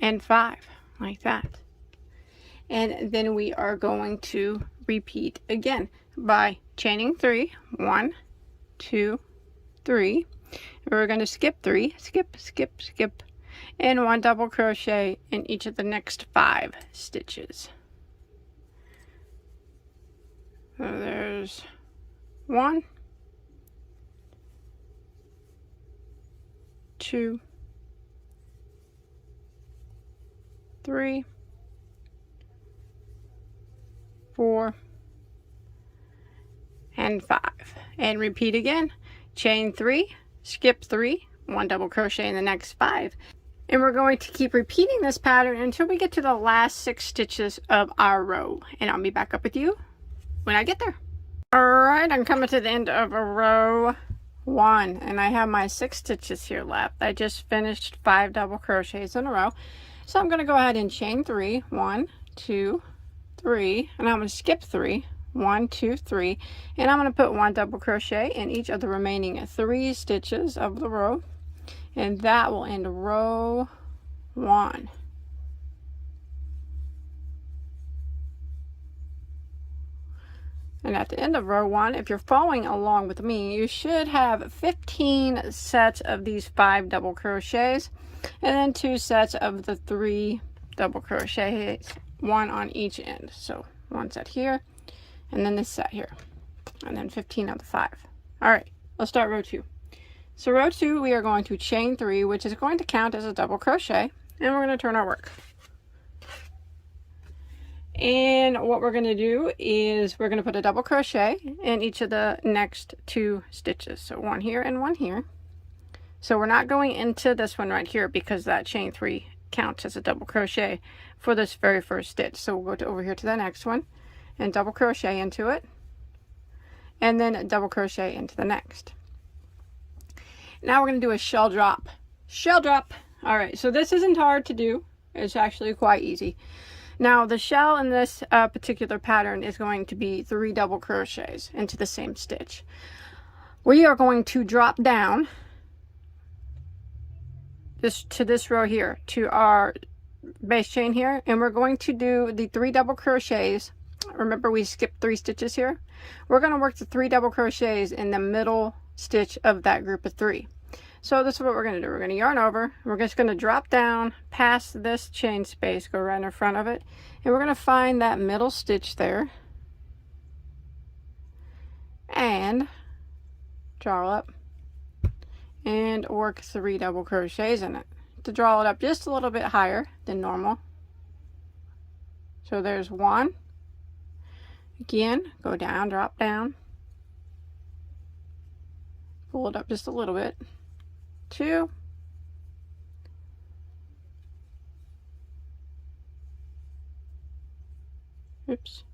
and 5, like that. And then we are going to repeat again by chaining 3, 1, 2, 3. We're going to skip 3, skip, and 1 double crochet in each of the next 5 stitches. So there's 1, 2, 3, 4, and 5. And repeat again. Chain 3, skip 3, 1 double crochet in the next 5. And we're going to keep repeating this pattern until we get to the last 6 stitches of our row. And I'll be back up with you when I get there. Alright, I'm coming to the end of row 1, and I have my 6 stitches here left. I just finished 5 double crochets in a row, so I'm going to go ahead and chain 3, 1, 2, 3, and I'm going to skip 3, 1, 2, 3, and I'm going to put 1 double crochet in each of the remaining 3 stitches of the row, and that will end row 1. And at the end of row 1, if you're following along with me, you should have 15 sets of these 5 double crochets, and then 2 sets of the 3 double crochets, 1 on each end. So 1 set here, and then this set here, and then 15 of the 5. All right, let's start row 2. So row 2, we are going to chain 3, which is going to count as a double crochet, and we're going to turn our work. And what we're going to do is we're going to put a double crochet in each of the next 2 stitches. So 1 here and 1 here. So we're not going into this one right here because that chain 3 counts as a double crochet for this very first stitch. So we'll go over here to the next one and double crochet into it, and then double crochet into the next. Now we're going to do a shell drop. Shell drop. All right, so this isn't hard to do. It's actually quite easy. Now the shell in this particular pattern is going to be 3 double crochets into the same stitch. We are going to drop down to this row here, to our base chain here, and we're going to do the 3 double crochets. Remember, we skipped 3 stitches here. We're going to work the 3 double crochets in the middle stitch of that group of 3. So this is what we're going to do. We're going to yarn over. We're just going to drop down past this chain space, go right in front of it, and we're going to find that middle stitch there and draw up and work 3 double crochets in it to draw it up just a little bit higher than normal. So there's 1. Again, go down, drop down, pull it up just a little bit. 2, oops,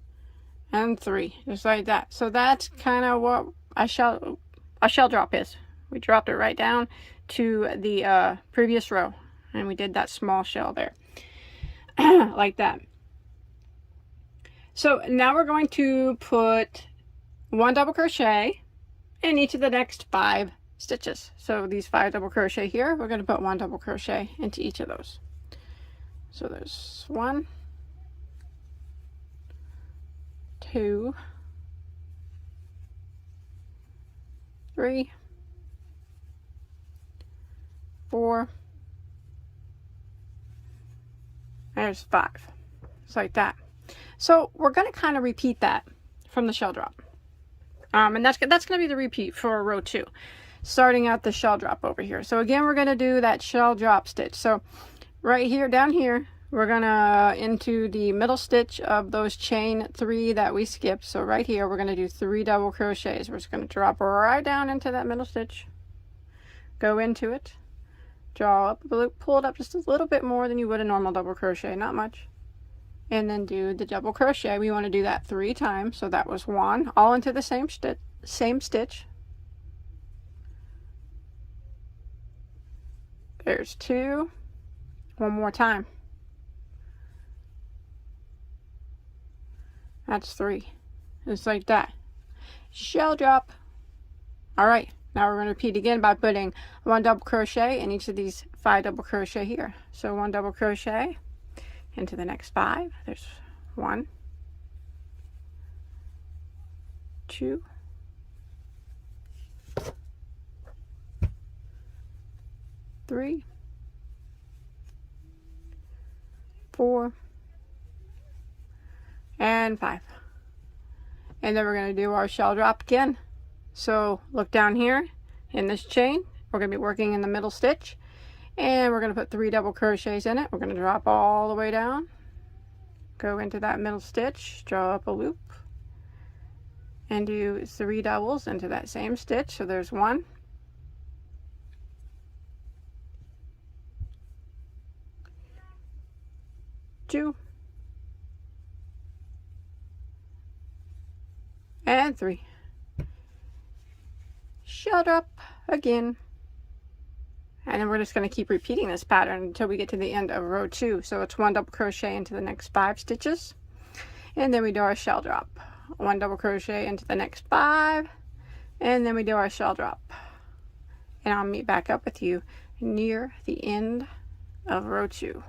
and 3, just like that. So that's kind of what a shell drop is. We dropped it right down to the previous row, and we did that small shell there like that. So now we're going to put 1 double crochet in each of the next 5 stitches. So these 5 double crochet here, we're going to put 1 double crochet into each of those. So there's 1, 2, 3, 4, there's 5. It's like that. So we're going to kind of repeat that from the shell drop. And that's going to be the repeat for row 2. Starting out the shell drop over here. So again, we're going to do that shell drop stitch. So right here, down here, we're going to into the middle stitch of those chain 3 that we skipped. So right here, we're going to do 3 double crochets. We're just going to drop right down into that middle stitch, go into it, draw up a loop, pull it up just a little bit more than you would a normal double crochet, not much, and then do the double crochet. We want to do that 3 times. So that was 1, all into the same stitch. There's 2, 1 more time. That's 3. Just like that. Shell drop. All right, now we're going to repeat again by putting 1 double crochet in each of these 5 double crochet here. So 1 double crochet into the next 5. There's 1, 2, 3, 4, and 5. And then we're going to do our shell drop again. So look down here in this chain. We're going to be working in the middle stitch, and we're going to put 3 double crochets in it. We're going to drop all the way down, go into that middle stitch, draw up a loop, and do 3 doubles into that same stitch. So there's 1, 2, and 3. shell drop again. And then we're just going to keep repeating this pattern until we get to the end of row 2. So it's 1 double crochet into the next 5 stitches, and then we do our shell drop. 1 double crochet into the next 5, and then we do our shell drop. And I'll meet back up with you near the end of row 2.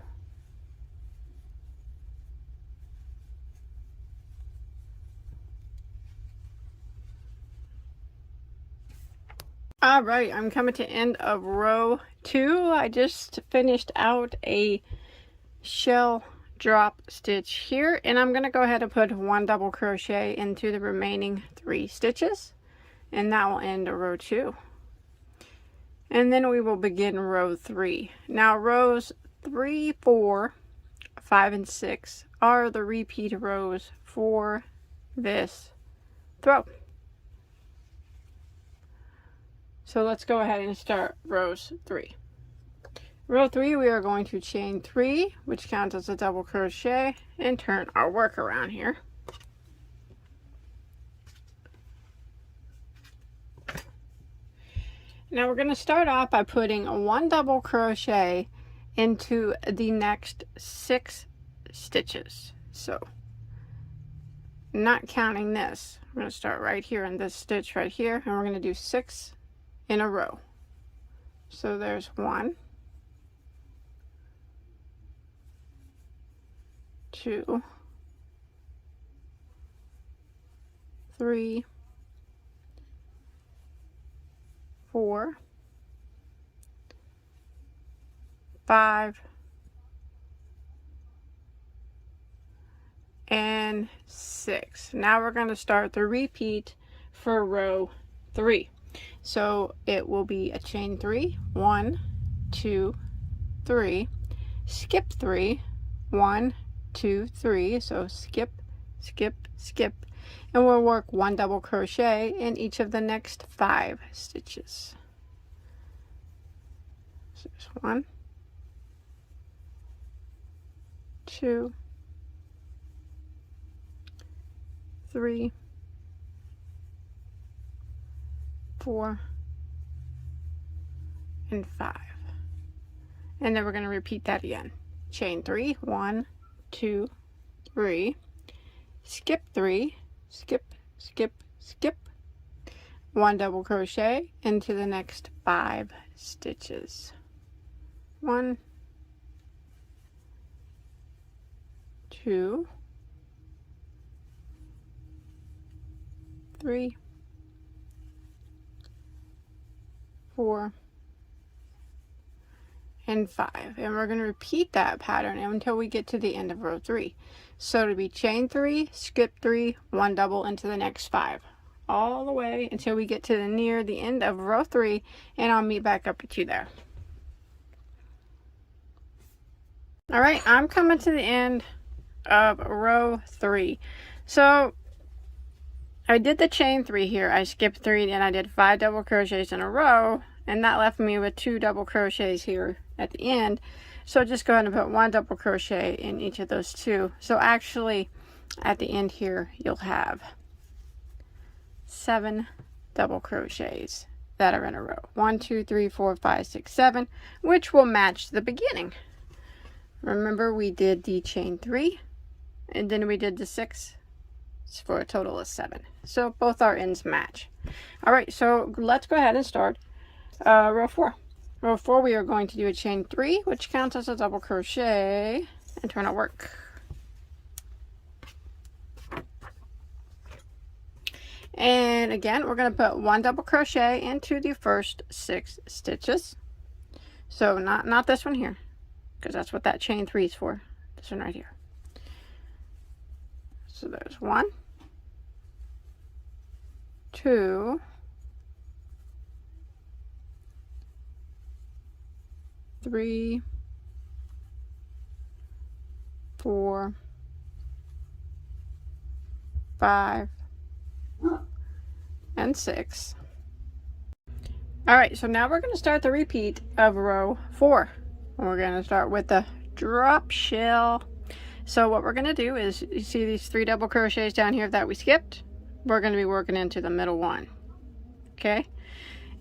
Alright, I'm coming to end of row 2. I just finished out a shell drop stitch here, and I'm going to go ahead and put 1 double crochet into the remaining 3 stitches, and that will end row 2. And then we will begin row 3. Now rows 3, 4, 5, and 6 are the repeat rows for this throw. So let's go ahead and start rows 3. Row 3, we are going to chain 3, which counts as a double crochet, and turn our work around here. Now we're going to start off by putting 1 double crochet into the next 6 stitches. So, not counting this, I'm going to start right here in this stitch right here, and we're going to do 6 in a row. So there's 1, 2, 3, 4, 5, and 6. Now we're going to start the repeat for row 3. So it will be a chain 3, 1, 2, 3, skip 3, 1, 2, 3, so skip, skip, skip, and we'll work 1 double crochet in each of the next 5 stitches. So there's 1, 2, 3, 4, and 5. And then we're going to repeat that again. Chain 3, 1, 2, 3, skip 3, skip, skip, skip, 1 double crochet into the next 5 stitches. 1, 2, 3, 4, and 5, and we're going to repeat that pattern until we get to the end of row 3. So to be chain 3, skip 3, 1 double into the next 5, all the way until we get to near the end of row 3, and I'll meet back up with you there. Alright, I'm coming to the end of row 3. So I did the chain 3 here. I skipped 3 and I did 5 double crochets in a row, and that left me with 2 double crochets here at the end. So just go ahead and put 1 double crochet in each of those 2. So actually at the end here you'll have 7 double crochets that are in a row. 1, 2, 3, 4, 5, 6, 7, which will match the beginning. Remember, we did the chain 3 and then we did the 6 for a total of 7. So both our ends match. Alright, so let's go ahead and start row 4. Row 4, we are going to do a chain 3, which counts as a double crochet, and turn our work. And again, we're going to put 1 double crochet into the first 6 stitches. So not this one here, because that's what that chain 3 is for. This one right here. So there's 1, 2, 3, 4, 5, and 6. Alright, so now we're going to start the repeat of row 4. We're going to start with the drop shell. So what we're going to do is, you see these 3 double crochets down here that we skipped? We're going to be working into the middle one. Okay?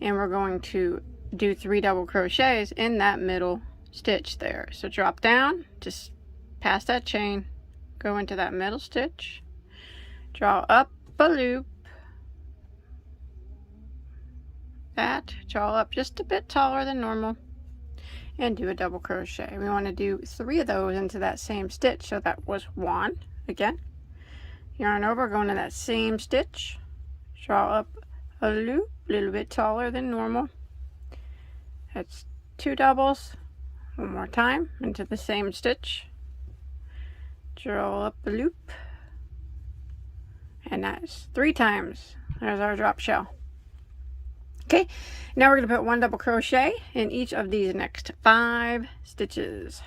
and we're going to do 3 double crochets in that middle stitch there. So drop down, just past that chain, go into that middle stitch, draw up a loop, draw up just a bit taller than normal, and do a double crochet. We want to do 3 of those into that same stitch. So that was 1. Again, yarn over, go into that same stitch, draw up a loop a little bit taller than normal. That's 2 doubles. One more time into the same stitch, draw up a loop, and that's 3 times. There's our drop shell. Okay, now we're going to put 1 double crochet in each of these next 5 stitches.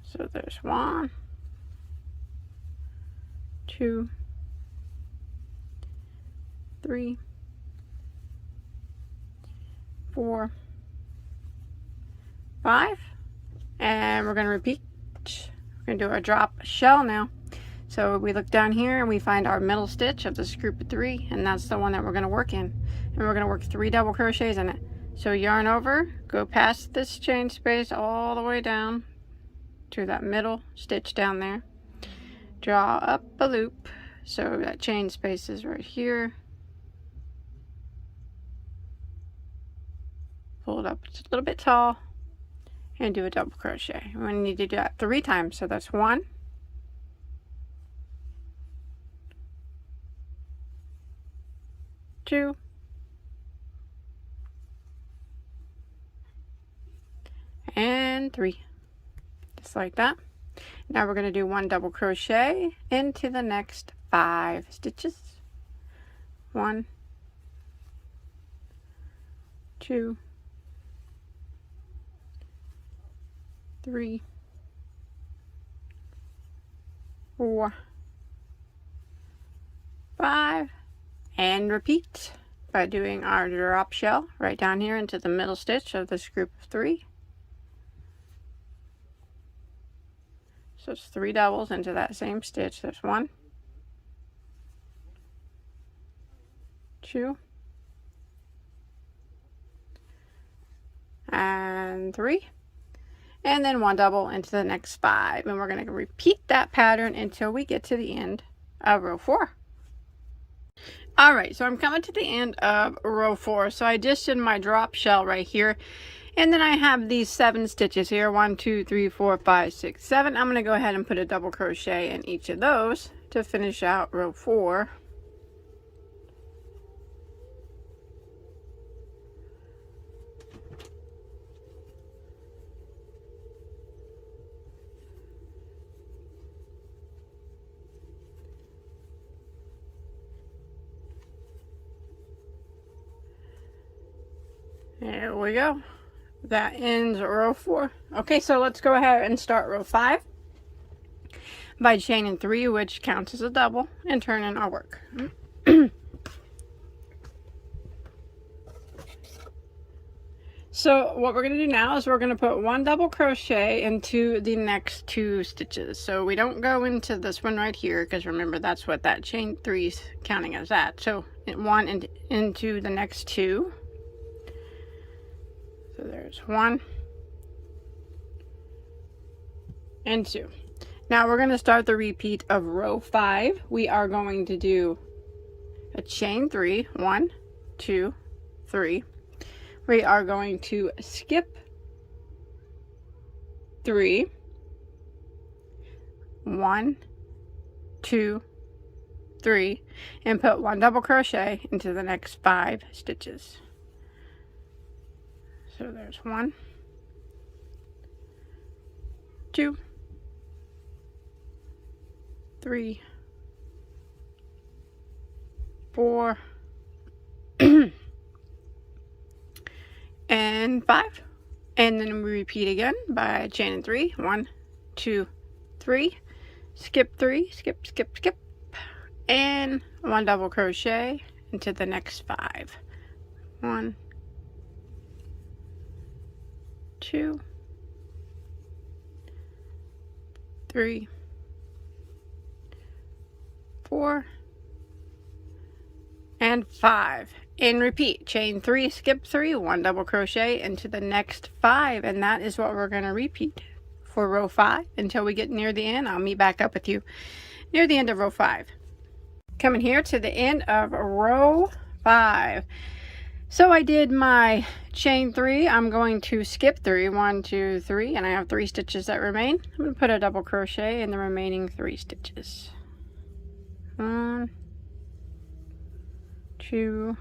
So there's 1, 2, 3, 4, 5, and we're going to repeat. We're going to do our drop shell now. So we look down here and we find our middle stitch of this group of 3, and that's the one that we're going to work in, and we're going to work 3 double crochets in it. So yarn over, go past this chain space all the way down to that middle stitch down there, draw up a loop, so that chain space is right here, pull it up just a little bit tall, and do a double crochet. We need to do that 3 times. So that's 1, 2, and 3, just like that. Now we're going to do 1 double crochet into the next 5 stitches. 1, 2, 3, 4, 5, and repeat by doing our drop shell right down here into the middle stitch of this group of 3. So it's 3 doubles into that same stitch. There's 1, 2, and 3, and then 1 double into the next 5, and we're going to repeat that pattern until we get to the end of row 4. Alright, so I'm coming to the end of row 4. So I just did my drop shell right here, and then I have these 7 stitches here, 1, 2, 3, 4, 5, 6, 7. I'm going to go ahead and put a double crochet in each of those to finish out row 4. There we go. That ends row 4. Okay, so let's go ahead and start row 5 by chaining 3, which counts as a double, and turn in our work. So what we're going to do now is we're going to put 1 double crochet into the next 2 stitches. So we don't go into this one right here, because remember that's what that chain 3 is counting as that. So 1 into the next 2. So there's 1 and 2. Now we're going to start the repeat of row 5. We are going to do a chain 3, 1, 2, 3. We are going to skip 3, 1, 2, 3, and put 1 double crochet into the next 5 stitches. So there's 1, 2, 3, 4, and 5. And then we repeat again by chaining 3, 1, 2, 3, skip 3, skip, skip, skip, and 1 double crochet into the next 5. 1, 2, 3, 4, and 5, and repeat. Chain 3, skip 3, 1 double crochet into the next 5, and that is what we're going to repeat for row 5 until we get near the end. I'll meet back up with you near the end of row 5. Coming here to the end of row 5. So I did my chain 3. I'm going to skip 3, 1, 2, 3, and I have 3 stitches that remain. I'm going to put a double crochet in the remaining 3 stitches. 1, 2,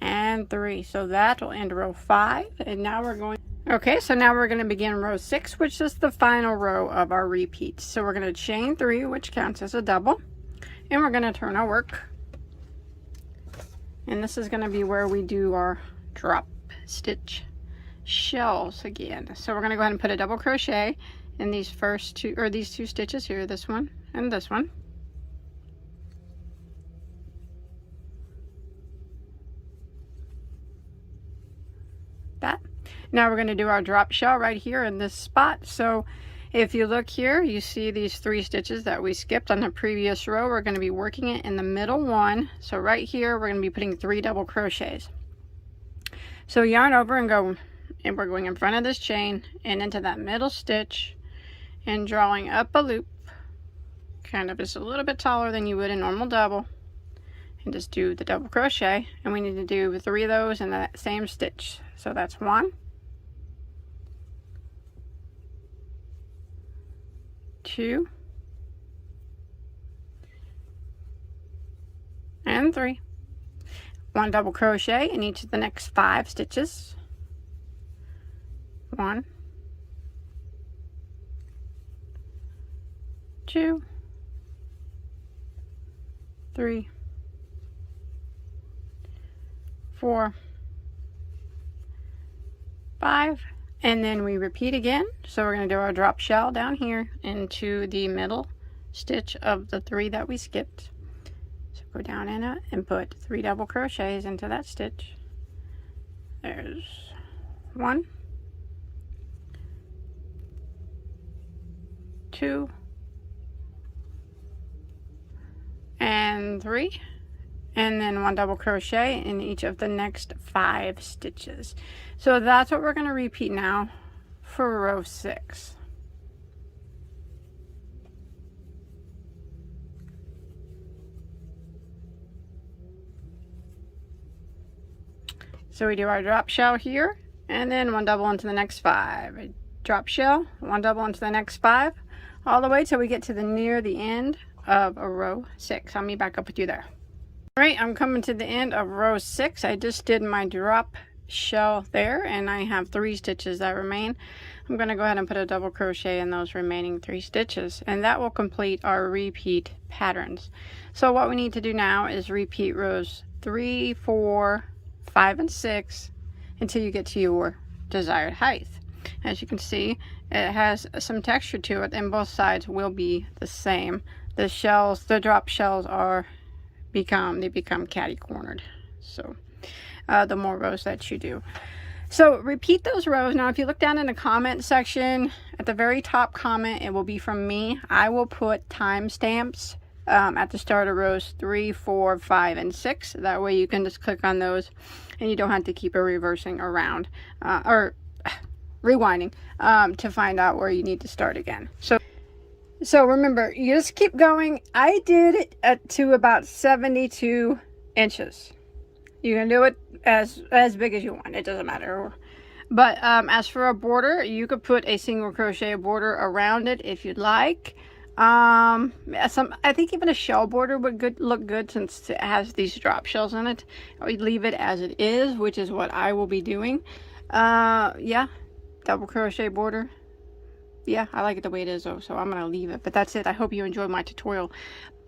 and 3. So that will end row 5, and now we're going. Okay, so now we're going to begin row 6, which is the final row of our repeats. So we're going to chain 3, which counts as a double, and we're going to turn our work. And this is going to be where we do our drop stitch shells again. So we're going to go ahead and put a double crochet in these first two, or these 2 stitches here, this one and this one. That. Now we're going to do our drop shell right here in this spot. So if you look here, you see these 3 stitches that we skipped on the previous row. We're going to be working it in the middle one. So right here, we're going to be putting 3 double crochets. So yarn over and go, and we're going in front of this chain and into that middle stitch and drawing up a loop, kind of just a little bit taller than you would a normal double, and just do the double crochet. And we need to do 3 of those in that same stitch. So that's 1, 2, and 3. 1 double crochet in each of the next 5 stitches. 1, 2, 3, 4, 5, and then we repeat again. So we're going to do our drop shell down here into the middle stitch of the 3 that we skipped. So go down in it and put 3 double crochets into that stitch. There's 1, 2, and 3, and then 1 double crochet in each of the next 5 stitches. So that's what we're going to repeat now for row 6. So we do our drop shell here, and then 1 double into the next 5. A drop shell, 1 double into the next 5, all the way till we get to the near the end of a row 6. I'll meet back up with you there. All right, I'm coming to the end of row 6. I just did my drop shell there, and I have 3 stitches that remain. I'm going to go ahead and put a double crochet in those remaining 3 stitches, and that will complete our repeat patterns. So what we need to do now is repeat rows 3, 4, 5, and 6 until you get to your desired height. As you can see, it has some texture to it, and both sides will be the same. The shells, the drop shells become catty cornered. So the more rows that you do. So repeat those rows. Now if you look down in the comment section, at the very top comment, it will be from me. I will put timestamps at the start of rows 3, 4, 5, and 6. That way you can just click on those and you don't have to keep reversing around or rewinding to find out where you need to start again. So remember, you just keep going. I did it to about 72 inches. You can do it as big as you want. It doesn't matter. But as for a border, you could put a single crochet border around it if you'd like. I think even a shell border would look good since it has these drop shells in it. I would leave it as it is, which is what I will be doing. Yeah, double crochet border. Yeah, I like it the way it is though, so I'm going to leave it. But that's it. I hope you enjoyed my tutorial.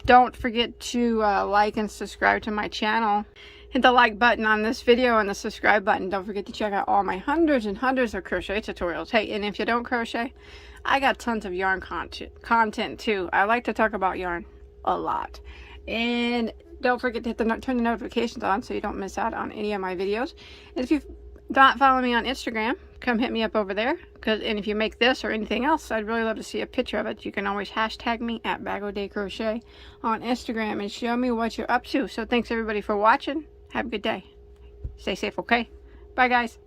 Don't forget to like and subscribe to my channel. Hit the like button on this video and the subscribe button. Don't forget to check out all my hundreds and hundreds of crochet tutorials. Hey, and if you don't crochet, I got tons of yarn content too. I like to talk about yarn a lot. And don't forget to turn the notifications on so you don't miss out on any of my videos. And if you've not followed me on Instagram, come hit me up over there. And if you make this or anything else, I'd really love to see a picture of it. You can always hashtag me at Bagoday Crochet on Instagram and show me what you're up to. So thanks everybody for watching. Have a good day. Stay safe, okay? Bye, guys.